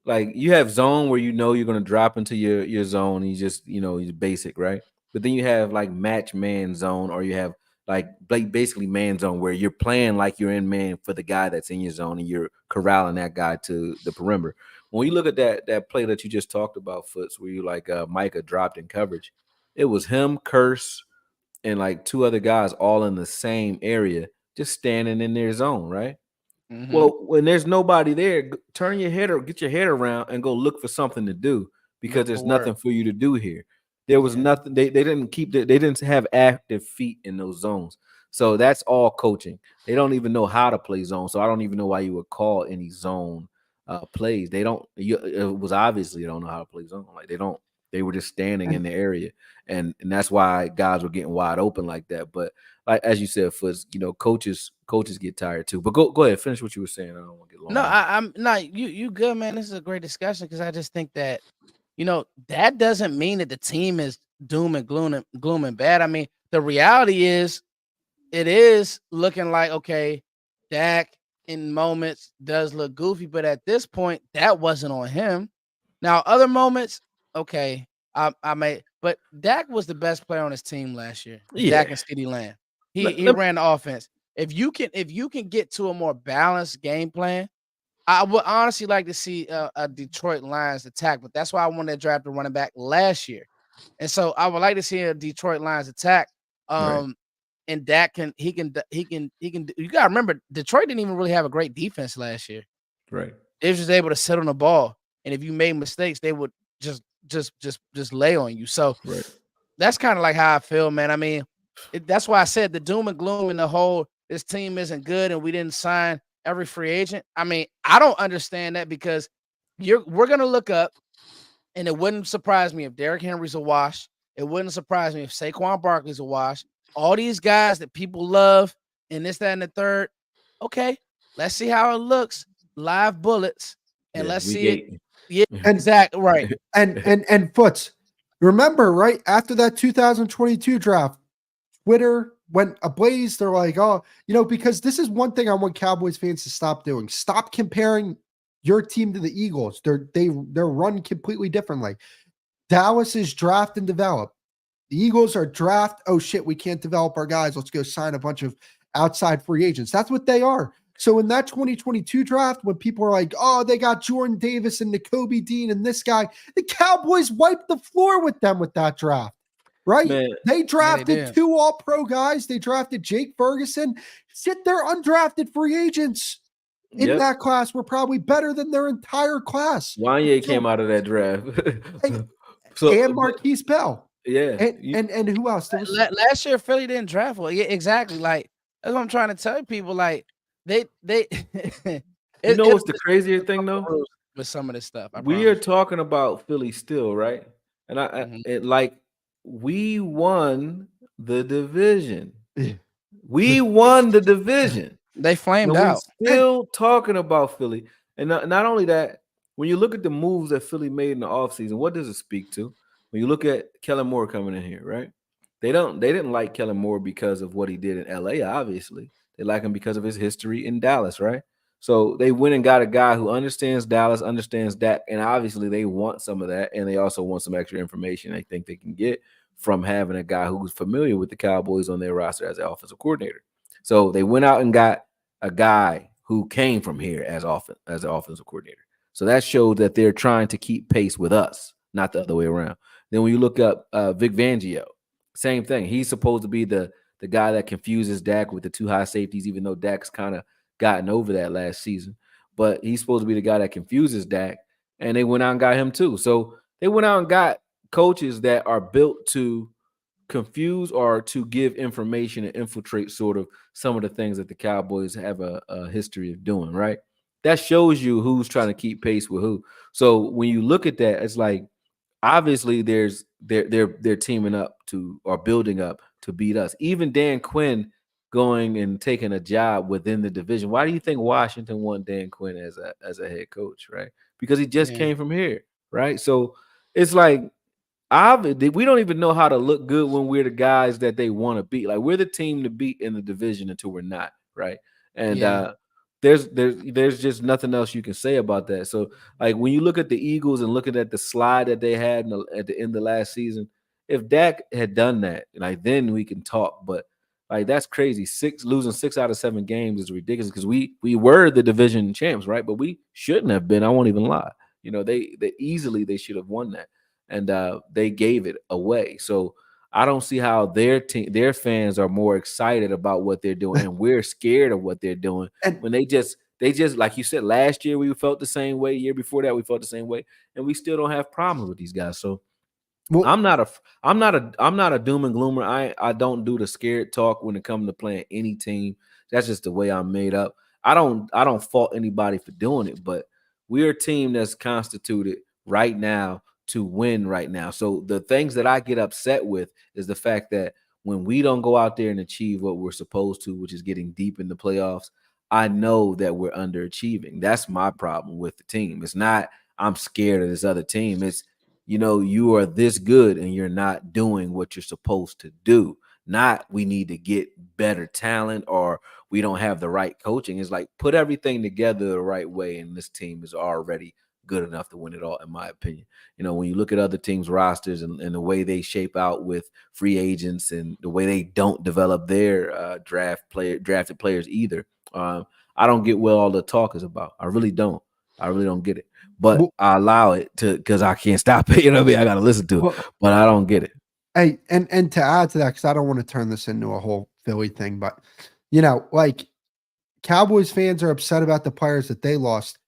like you have zone where you're gonna drop into your zone. And you just he's basic, right? But then you have like match man zone, or you have like basically man zone where you're playing like you're in man for the guy that's in your zone and you're corralling that guy to the perimeter. When you look at that play that you just talked about, Foots, where you like Micah dropped in coverage, it was him, Curse, and like two other guys all in the same area, just standing in their zone, right? hmm Well, when there's nobody there, turn your head or get your head around and go look for something to do because look for there's work. nothing for you to do here. There was Yeah. nothing. They didn't they didn't have active feet in those zones. So that's all coaching. They don't even know how to play zone. So I don't even know why you would call any zone plays. They don't. It was obviously they don't know how to play zone. Like they don't. They were just standing in And the area, and that's why guys were getting wide open like that. But like as you said, Fuzz, coaches get tired too. But go ahead, finish what you were saying. I don't want to get No, long winded. I'm not you good, man. This is a great discussion because I just think that that doesn't mean that the team is doom and gloom and bad. I mean, the reality is it is looking like okay, Dak in moments does look goofy, but at this point, that wasn't on him. Now, other moments, okay, I may, but Dak was the best player on his team last year. Dak Yeah. and Ceedee Lamb. He Let- he let- ran the offense. If you can get to a more balanced game plan, I would honestly like to see a Detroit Lions attack, but that's why I wanted to draft a running back last year. And so I would like to see a Detroit Lions attack. right, Um, and Dak he can. You gotta remember, Detroit didn't even really have a great defense last year. right, They was just able to sit on the ball, and if you made mistakes, they would just lay on you. So right. that's kind of like how I feel, man. I mean, that's why I said the doom and gloom and the whole this team isn't good and we didn't sign every free agent. I mean, I don't understand that because we're gonna look up and it wouldn't surprise me if Derrick Henry's a wash. It wouldn't surprise me if Saquon Barkley's a wash. All these guys that people love and this, that, and the third. Okay, let's see how it looks. Live bullets, and Yeah, let's week see it. 8. Yeah, and exactly right. and Foots, remember right after that 2022 draft, Twitter went ablaze. They're like, oh, because this is one thing I want Cowboys fans to stop doing. Stop comparing your team to the Eagles. They're run completely differently. Dallas is draft and develop. The Eagles are draft. Oh shit, we can't develop our guys. Let's go sign a bunch of outside free agents. That's what they are. So in that 2022 draft, when people are like, oh, they got Jordan Davis and Nakobe Dean and this guy, the Cowboys wiped the floor with them with that draft, right? Man, They Yeah, they drafted did. 2 all-pro guys. They drafted Jake Ferguson. Shit, their undrafted free agents in yep. that class were probably better than their entire class. Wanye came So, out of that draft. hey, so, and Marquise Bell. yeah, And who else? There was Last year, Philly didn't draft well. Yeah, exactly. Like that's what I'm trying to tell people. Like they, you know it'll what's the just crazier the thing though? rules with some of this stuff. I We are promise. talking about Philly still, right? And Mhm. like we won the division. yeah. We won the division. They flamed And we out. And still talking about Philly. And not only that, when you look at the moves that Philly made in the offseason, what does it speak to? When you look at Kellen Moore coming in here, right? They didn't like Kellen Moore because of what he did in LA, obviously. They like him because of his history in Dallas, right? So they went and got a guy who understands Dallas, understands Dak, and obviously they want some of that, and they also want some extra information they think they can get from having a guy who's familiar with the Cowboys on their roster as an offensive coordinator. So they went out and got a guy who came from here as an offensive coordinator. So that showed that they're trying to keep pace with us, not the other way around. Then when you look up Vic Fangio, same thing. He's supposed to be the guy that confuses Dak with the 2 high safeties, even though Dak's kind of gotten over that last season. but he's supposed to be the guy that confuses Dak. And they went out and got him too. So they went out and got coaches that are built to confuse or to give information and infiltrate sort of some of the things that the Cowboys have a history of doing, right? That shows you who's trying to keep pace with who. So when you look at that, it's like obviously they're teaming up to or building up to beat us. Even Dan Quinn going and taking a job within the division. Why do you think Washington want Dan Quinn as a head coach, right? Because he just Yeah. came from here, right? So it's like we don't even know how to look good when we're the guys that they want to beat. Like we're the team to beat in the division until we're not, right? And Yeah. there's just nothing else you can say about that. So like when you look at the Eagles and looking at the slide that they had at the end of last season, if Dak had done that, like then we can talk. But like that's crazy. Losing 6 out of 7 games is ridiculous because we were the division champs, right? But we shouldn't have been. I won't even lie. You know, they should have won that, and they gave it away. So I don't see how their fans are more excited about what they're doing, and we're scared of what they're doing And when they just like you said last year we felt the same way. Year before that we felt the same way, and we still don't have problems with these guys. So well, I'm not a doom and gloomer. I don't do the scared talk when it comes to playing any team. That's just the way I'm made up. I don't fault anybody for doing it, but we're a team that's constituted right now to win right now. So the things that I get upset with is the fact that when we don't go out there and achieve what we're supposed to, which is getting deep in the playoffs, I know that we're underachieving. That's my problem with the team. It's not I'm scared of this other team. It's you are this good and you're not doing what you're supposed to do. Not we need to get better talent or we don't have the right coaching. It's like put everything together the right way, and this team is already good enough to win it all, in my opinion. When you look at other teams' rosters and the way they shape out with free agents and the way they don't develop their drafted players either, I don't get what all the talk is about. I really don't. I really don't get it. But well, I allow it to because I can't stop it. You know what I mean? I gotta listen to it, well, but I don't get it. hey, and to add to that, because I don't want to turn this into a whole Philly thing, but like Cowboys fans are upset about the players that they lost.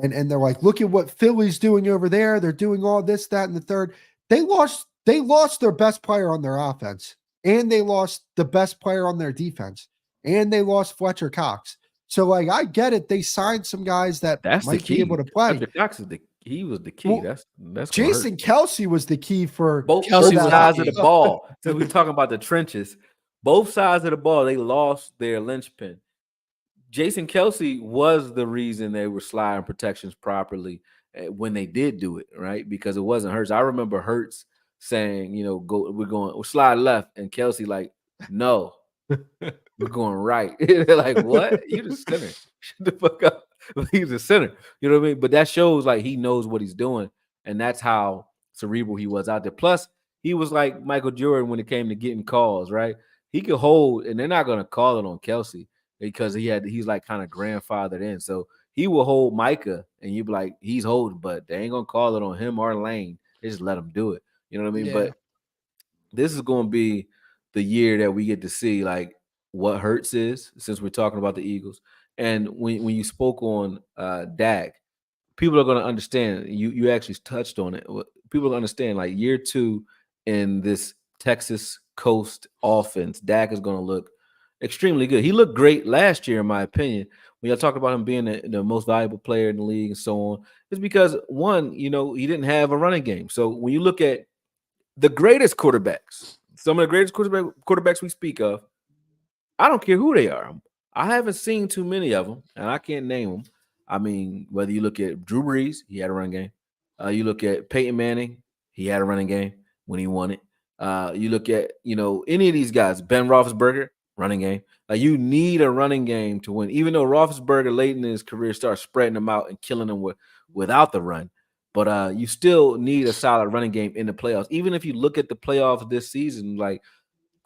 And they're like, look at what Philly's doing over there. They're doing all this, that, and the third. They lost their best player on their offense, and they lost the best player on their defense, and they lost Fletcher Cox. So, like, I get it. They signed some guys that That's the might be able key. to play. Fletcher Cox he was the key. Well, That's gonna hurt. Jason Kelsey was the key for Both Kelsey both was that. the sides of the key. ball. Since we're talking about the trenches, both sides of the ball, they lost their linchpin. Jason Kelsey was the reason they were sliding protections properly when they did do it, right? Because it wasn't Hurts. I remember Hurts saying, we'll slide left, and Kelsey like, no, we're going right. They're like, what? You the center. Shut the fuck up. He's the center. You know what I mean? But that shows like he knows what he's doing. And that's how cerebral he was out there. Plus, he was like Michael Jordan when it came to getting calls, right? He could hold, and they're not gonna call it on Kelsey because he's like kind of grandfathered in. So he will hold Micah, and you'd be like, he's holding, but they ain't gonna call it on him or Lane. They just let him do it. You know what I mean? Yeah. But this is going to be the year that we get to see like what Hurts is, since we're talking about the Eagles. And when you spoke on Dak, people are going to understand. You actually touched on it. People understand like year 2 in this Texas Coast offense, Dak is going to look extremely good. He looked great last year, in my opinion. When y'all talk about him being the most valuable player in the league and so on, it's because one, he didn't have a running game. So when you look at the greatest quarterbacks, some of the greatest quarterbacks we speak of, I don't care who they are. I haven't seen too many of them, and I can't name them. I mean, whether you look at Drew Brees, he had a run game. You look at Peyton Manning, he had a running game when he won it. You look at any of these guys, Ben Roethlisberger, running game. You need a running game to win. Even though Roethlisberger late in his career started spreading them out and killing them without the run, but you still need a solid running game in the playoffs. Even if you look at the playoffs this season, like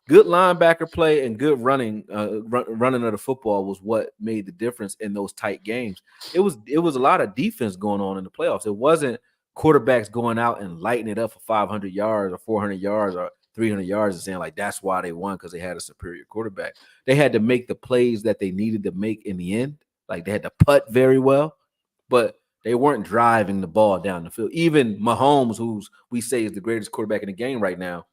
good linebacker play and good running of the football was what made the difference in those tight games. It was a lot of defense going on in the playoffs. It wasn't quarterbacks going out and lighting it up for 500 yards or 400 yards or 300 yards and saying like that's why they won because they had a superior quarterback. They had to make the plays that they needed to make in the end. Like they had to putt very well. but they weren't driving the ball down the field. Even Mahomes, who's we say is the greatest quarterback in the game right now,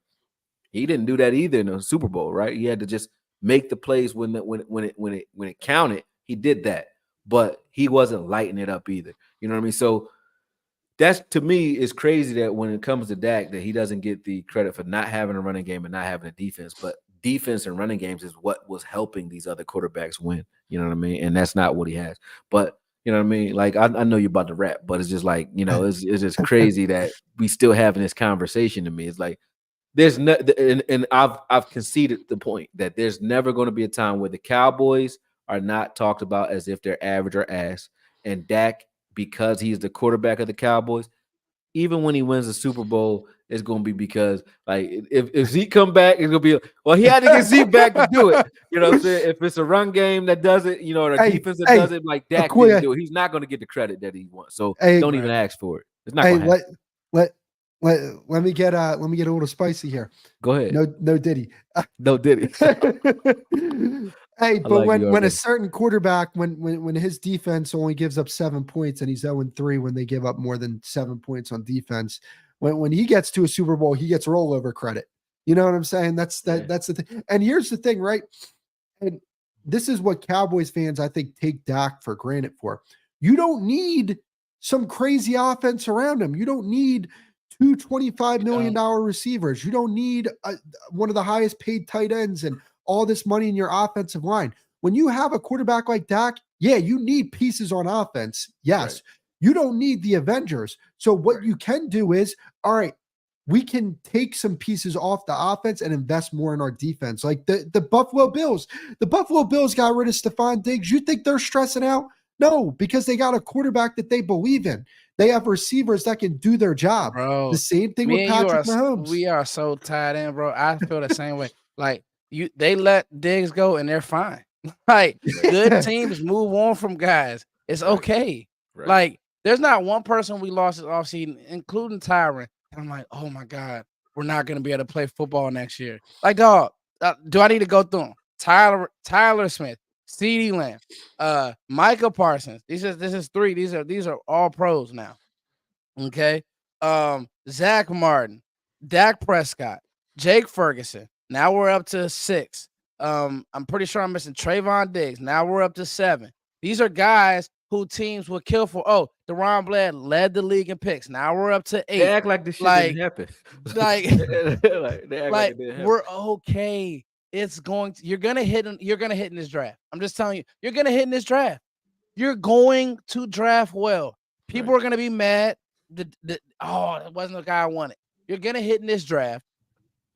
he didn't do that either in the Super Bowl, right? He had to just make the plays when it counted. He did that, but he wasn't lighting it up either. You know what I mean? So that's, to me, is crazy that when it comes to Dak, that he doesn't get the credit for not having a running game and not having a defense. But defense and running games is what was helping these other quarterbacks win. You know what I mean? And that's not what he has. But you know what I mean? Like I know you're about to rap, but it's just like, it's just crazy that we still having this conversation. To me, it's like there's no, and I've conceded the point that there's never going to be a time where the Cowboys are not talked about as if they're average or ass, and Dak, because he's the quarterback of the Cowboys, even when he wins the Super Bowl, it's going to be because, like, if Zeke come back, it's going to be, well, he had to get Zeke back to do it. You know what I'm saying? If it's a run game that does it, or a defense that does it, like Dak didn't do it, he's not going to get the credit that he wants. So don't even ask for it. It's not going to happen. Let me get a little spicy here. Go ahead. No Diddy. No Diddy. Hey, but like when a certain quarterback, when his defense only gives up 7 points and he's 0-3 when they give up more than 7 points on defense, when he gets to a Super Bowl, he gets rollover credit. You know what I'm saying? That's the thing. And here's the thing, right? And this is what Cowboys fans, I think, take Dak for granted for. You don't need some crazy offense around him. You don't need two $25 million receivers. You don't need one of the highest paid tight ends and all this money in your offensive line. When you have a quarterback like Dak, yeah, you need pieces on offense. Yes. Right. You don't need the Avengers. So what you can do is, all right, we can take some pieces off the offense and invest more in our defense. Like the Buffalo Bills. The Buffalo Bills got rid of Stephon Diggs. You think they're stressing out? No, because they got a quarterback that they believe in. They have receivers that can do their job. Bro, the same thing with Patrick Mahomes. We are so tied in, bro. I feel the same way. Like they let Diggs go and they're fine. Like good teams move on from guys. It's okay. Right. Like there's not one person we lost this offseason, including Tyron. And I'm like, oh my God, we're not gonna be able to play football next year. Like, dog, do I need to go through them? Tyler Smith, CeeDee Lamb, Micah Parsons. This is three. These are all pros now. Okay. Zach Martin, Dak Prescott, Jake Ferguson. Now we're up to 6. I'm pretty sure I'm missing Trayvon Diggs. Now we're up to 7. These are guys who teams would kill for. Oh, Deron Bled led the league in picks. Now we're up to 8. They act like this shit didn't happen. Like we're okay. You're gonna hit in this draft. I'm just telling you, you're gonna hit in this draft. You're going to draft well. People are gonna be mad. That wasn't the guy I wanted. You're gonna hit in this draft.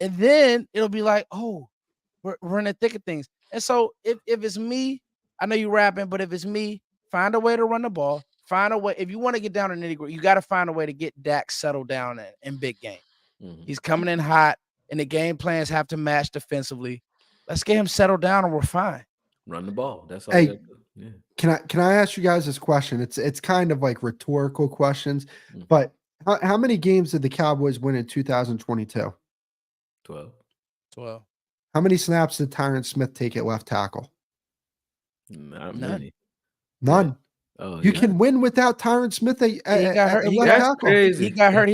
And then it'll be like, oh, we're in the thick of things. And so if it's me, I know you rapping, but if it's me, find a way to run the ball. Find a way. If you want to get down to nitty-gritty, you got to find a way to get Dak settled down in big game. Mm-hmm. He's coming in hot, and the game plans have to match defensively. Let's get him settled down, and we're fine. Run the ball. That's all. Hey, yeah. Can I ask you guys this question? It's kind of like rhetorical questions, but how many games did the Cowboys win in 2022? 12. How many snaps did Tyron Smith take at left tackle? Not many. None. Yeah. Oh, you can win without Tyron Smith at left tackle. Crazy. He got hurt.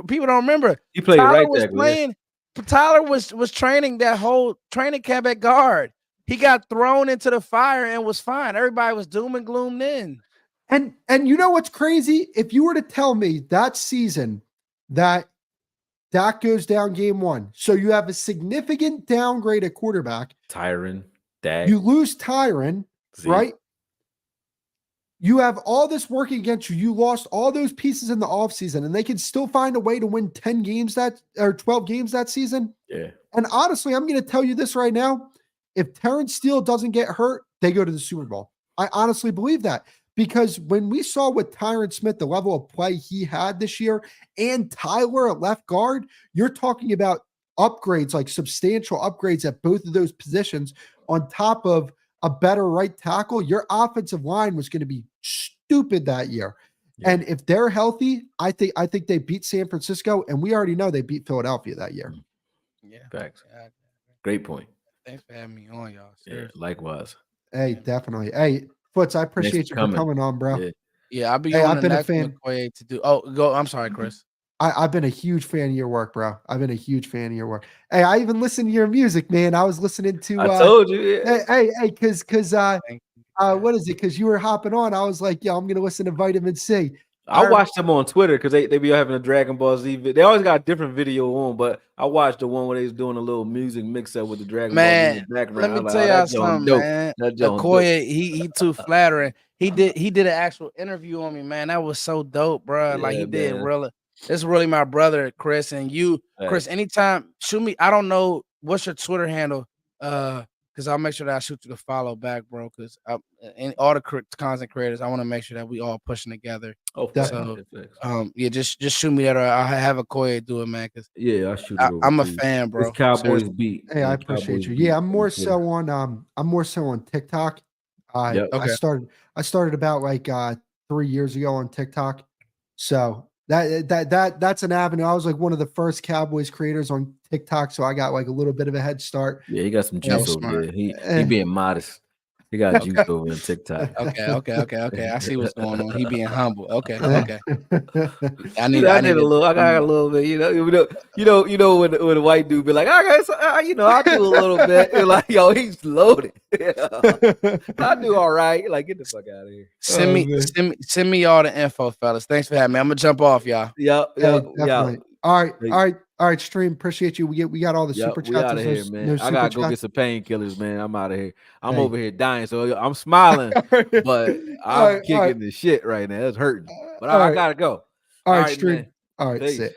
People don't remember. He played Tyler right there. Tyler was training that whole training camp at guard. He got thrown into the fire and was fine. Everybody was doom and gloom then. And you know what's crazy? If you were to tell me that season that Dak goes down game 1, so you have a significant downgrade at quarterback. Tyron, Dak. You lose Tyron, Zeke. Right? You have all this working against you. You lost all those pieces in the offseason, and they can still find a way to win 10 games 12 games that season. Yeah. And honestly, I'm going to tell you this right now. If Terrence Steele doesn't get hurt, they go to the Super Bowl. I honestly believe that. Because when we saw with Tyron Smith, the level of play he had this year, and Tyler at left guard, you're talking about upgrades, like substantial upgrades at both of those positions on top of a better right tackle. Your offensive line was going to be stupid that year. Yeah. And if they're healthy, I think they beat San Francisco, and we already know they beat Philadelphia that year. Yeah. Facts. Great point. Thanks for having me on, y'all. Seriously. Yeah, likewise. Hey, definitely. Hey, Foots, I Thanks appreciate for you for coming on, bro. Yeah. Yeah, I'll be Hey, on I've the been a next one, fan. Akoye, to do. Oh, go. I'm sorry, Chris. I've been a huge fan of your work, bro. I've been a huge fan of your work. Hey, I even listened to your music, man. I was listening to I told you. Yeah. hey, because Thank you. what is it? Because you were hopping on. I was like, yeah, I'm gonna listen to Vitamin C. I watched them on Twitter because they be having a Dragon Ball Z. They always got a different video on, but I watched the one where they was doing a little music mix up with the Dragon Ball Z in the Man, background. let I me was like, tell oh, y'all that joint something, dope. man. That joint dope. Akoye, he too flattering. He did an actual interview on me, man. That was so dope, bro. Like Yeah, he did man. really. It's really my brother, Chris, and you, Chris. Thanks. Anytime, shoot me. I don't know what's your Twitter handle, because I'll make sure that I shoot you the follow back, bro. Because and all the content creators, I want to make sure that we all pushing together. Oh, So, facts. yeah, just shoot me that, or I'll have Akoye do it, man. Because Yeah, I'll shoot it over. I'm a to you. fan, It's bro. Cowboys Seriously. beat. Hey, I appreciate you. Yeah, I'm more so on TikTok. Yep. I Okay. started about like 3 years ago on TikTok. So that's an avenue. I was like one of the first Cowboys creators on TikTok, so I got like a little bit of a head start. Yeah, he got some That juice was over smart. there. He Eh, being modest. He got juice Okay. over in TikTok. Okay. I see what's going on. He being humble. Okay. eh. I You need. know, I I need did a to. little. I got a little bit. When a white dude be like, I got, I do a little bit. You're like, yo, he's loaded. I do all right. Like, get the fuck out of here. Oh, man. Send me all the info, fellas. Thanks for having me. I'm gonna jump off, y'all. Yep. Hey, definitely. All right, stream. Appreciate you. We got all the Yep, super we chats. out of here, man. No I super gotta go get chats. some painkillers, man. I'm out of here. I'm Hey. over here dying, so I'm smiling, but I'm All right. kicking the shit right now. It's hurting, but All I right. gotta go. All right, All right, stream. man. All right, Peace. sit.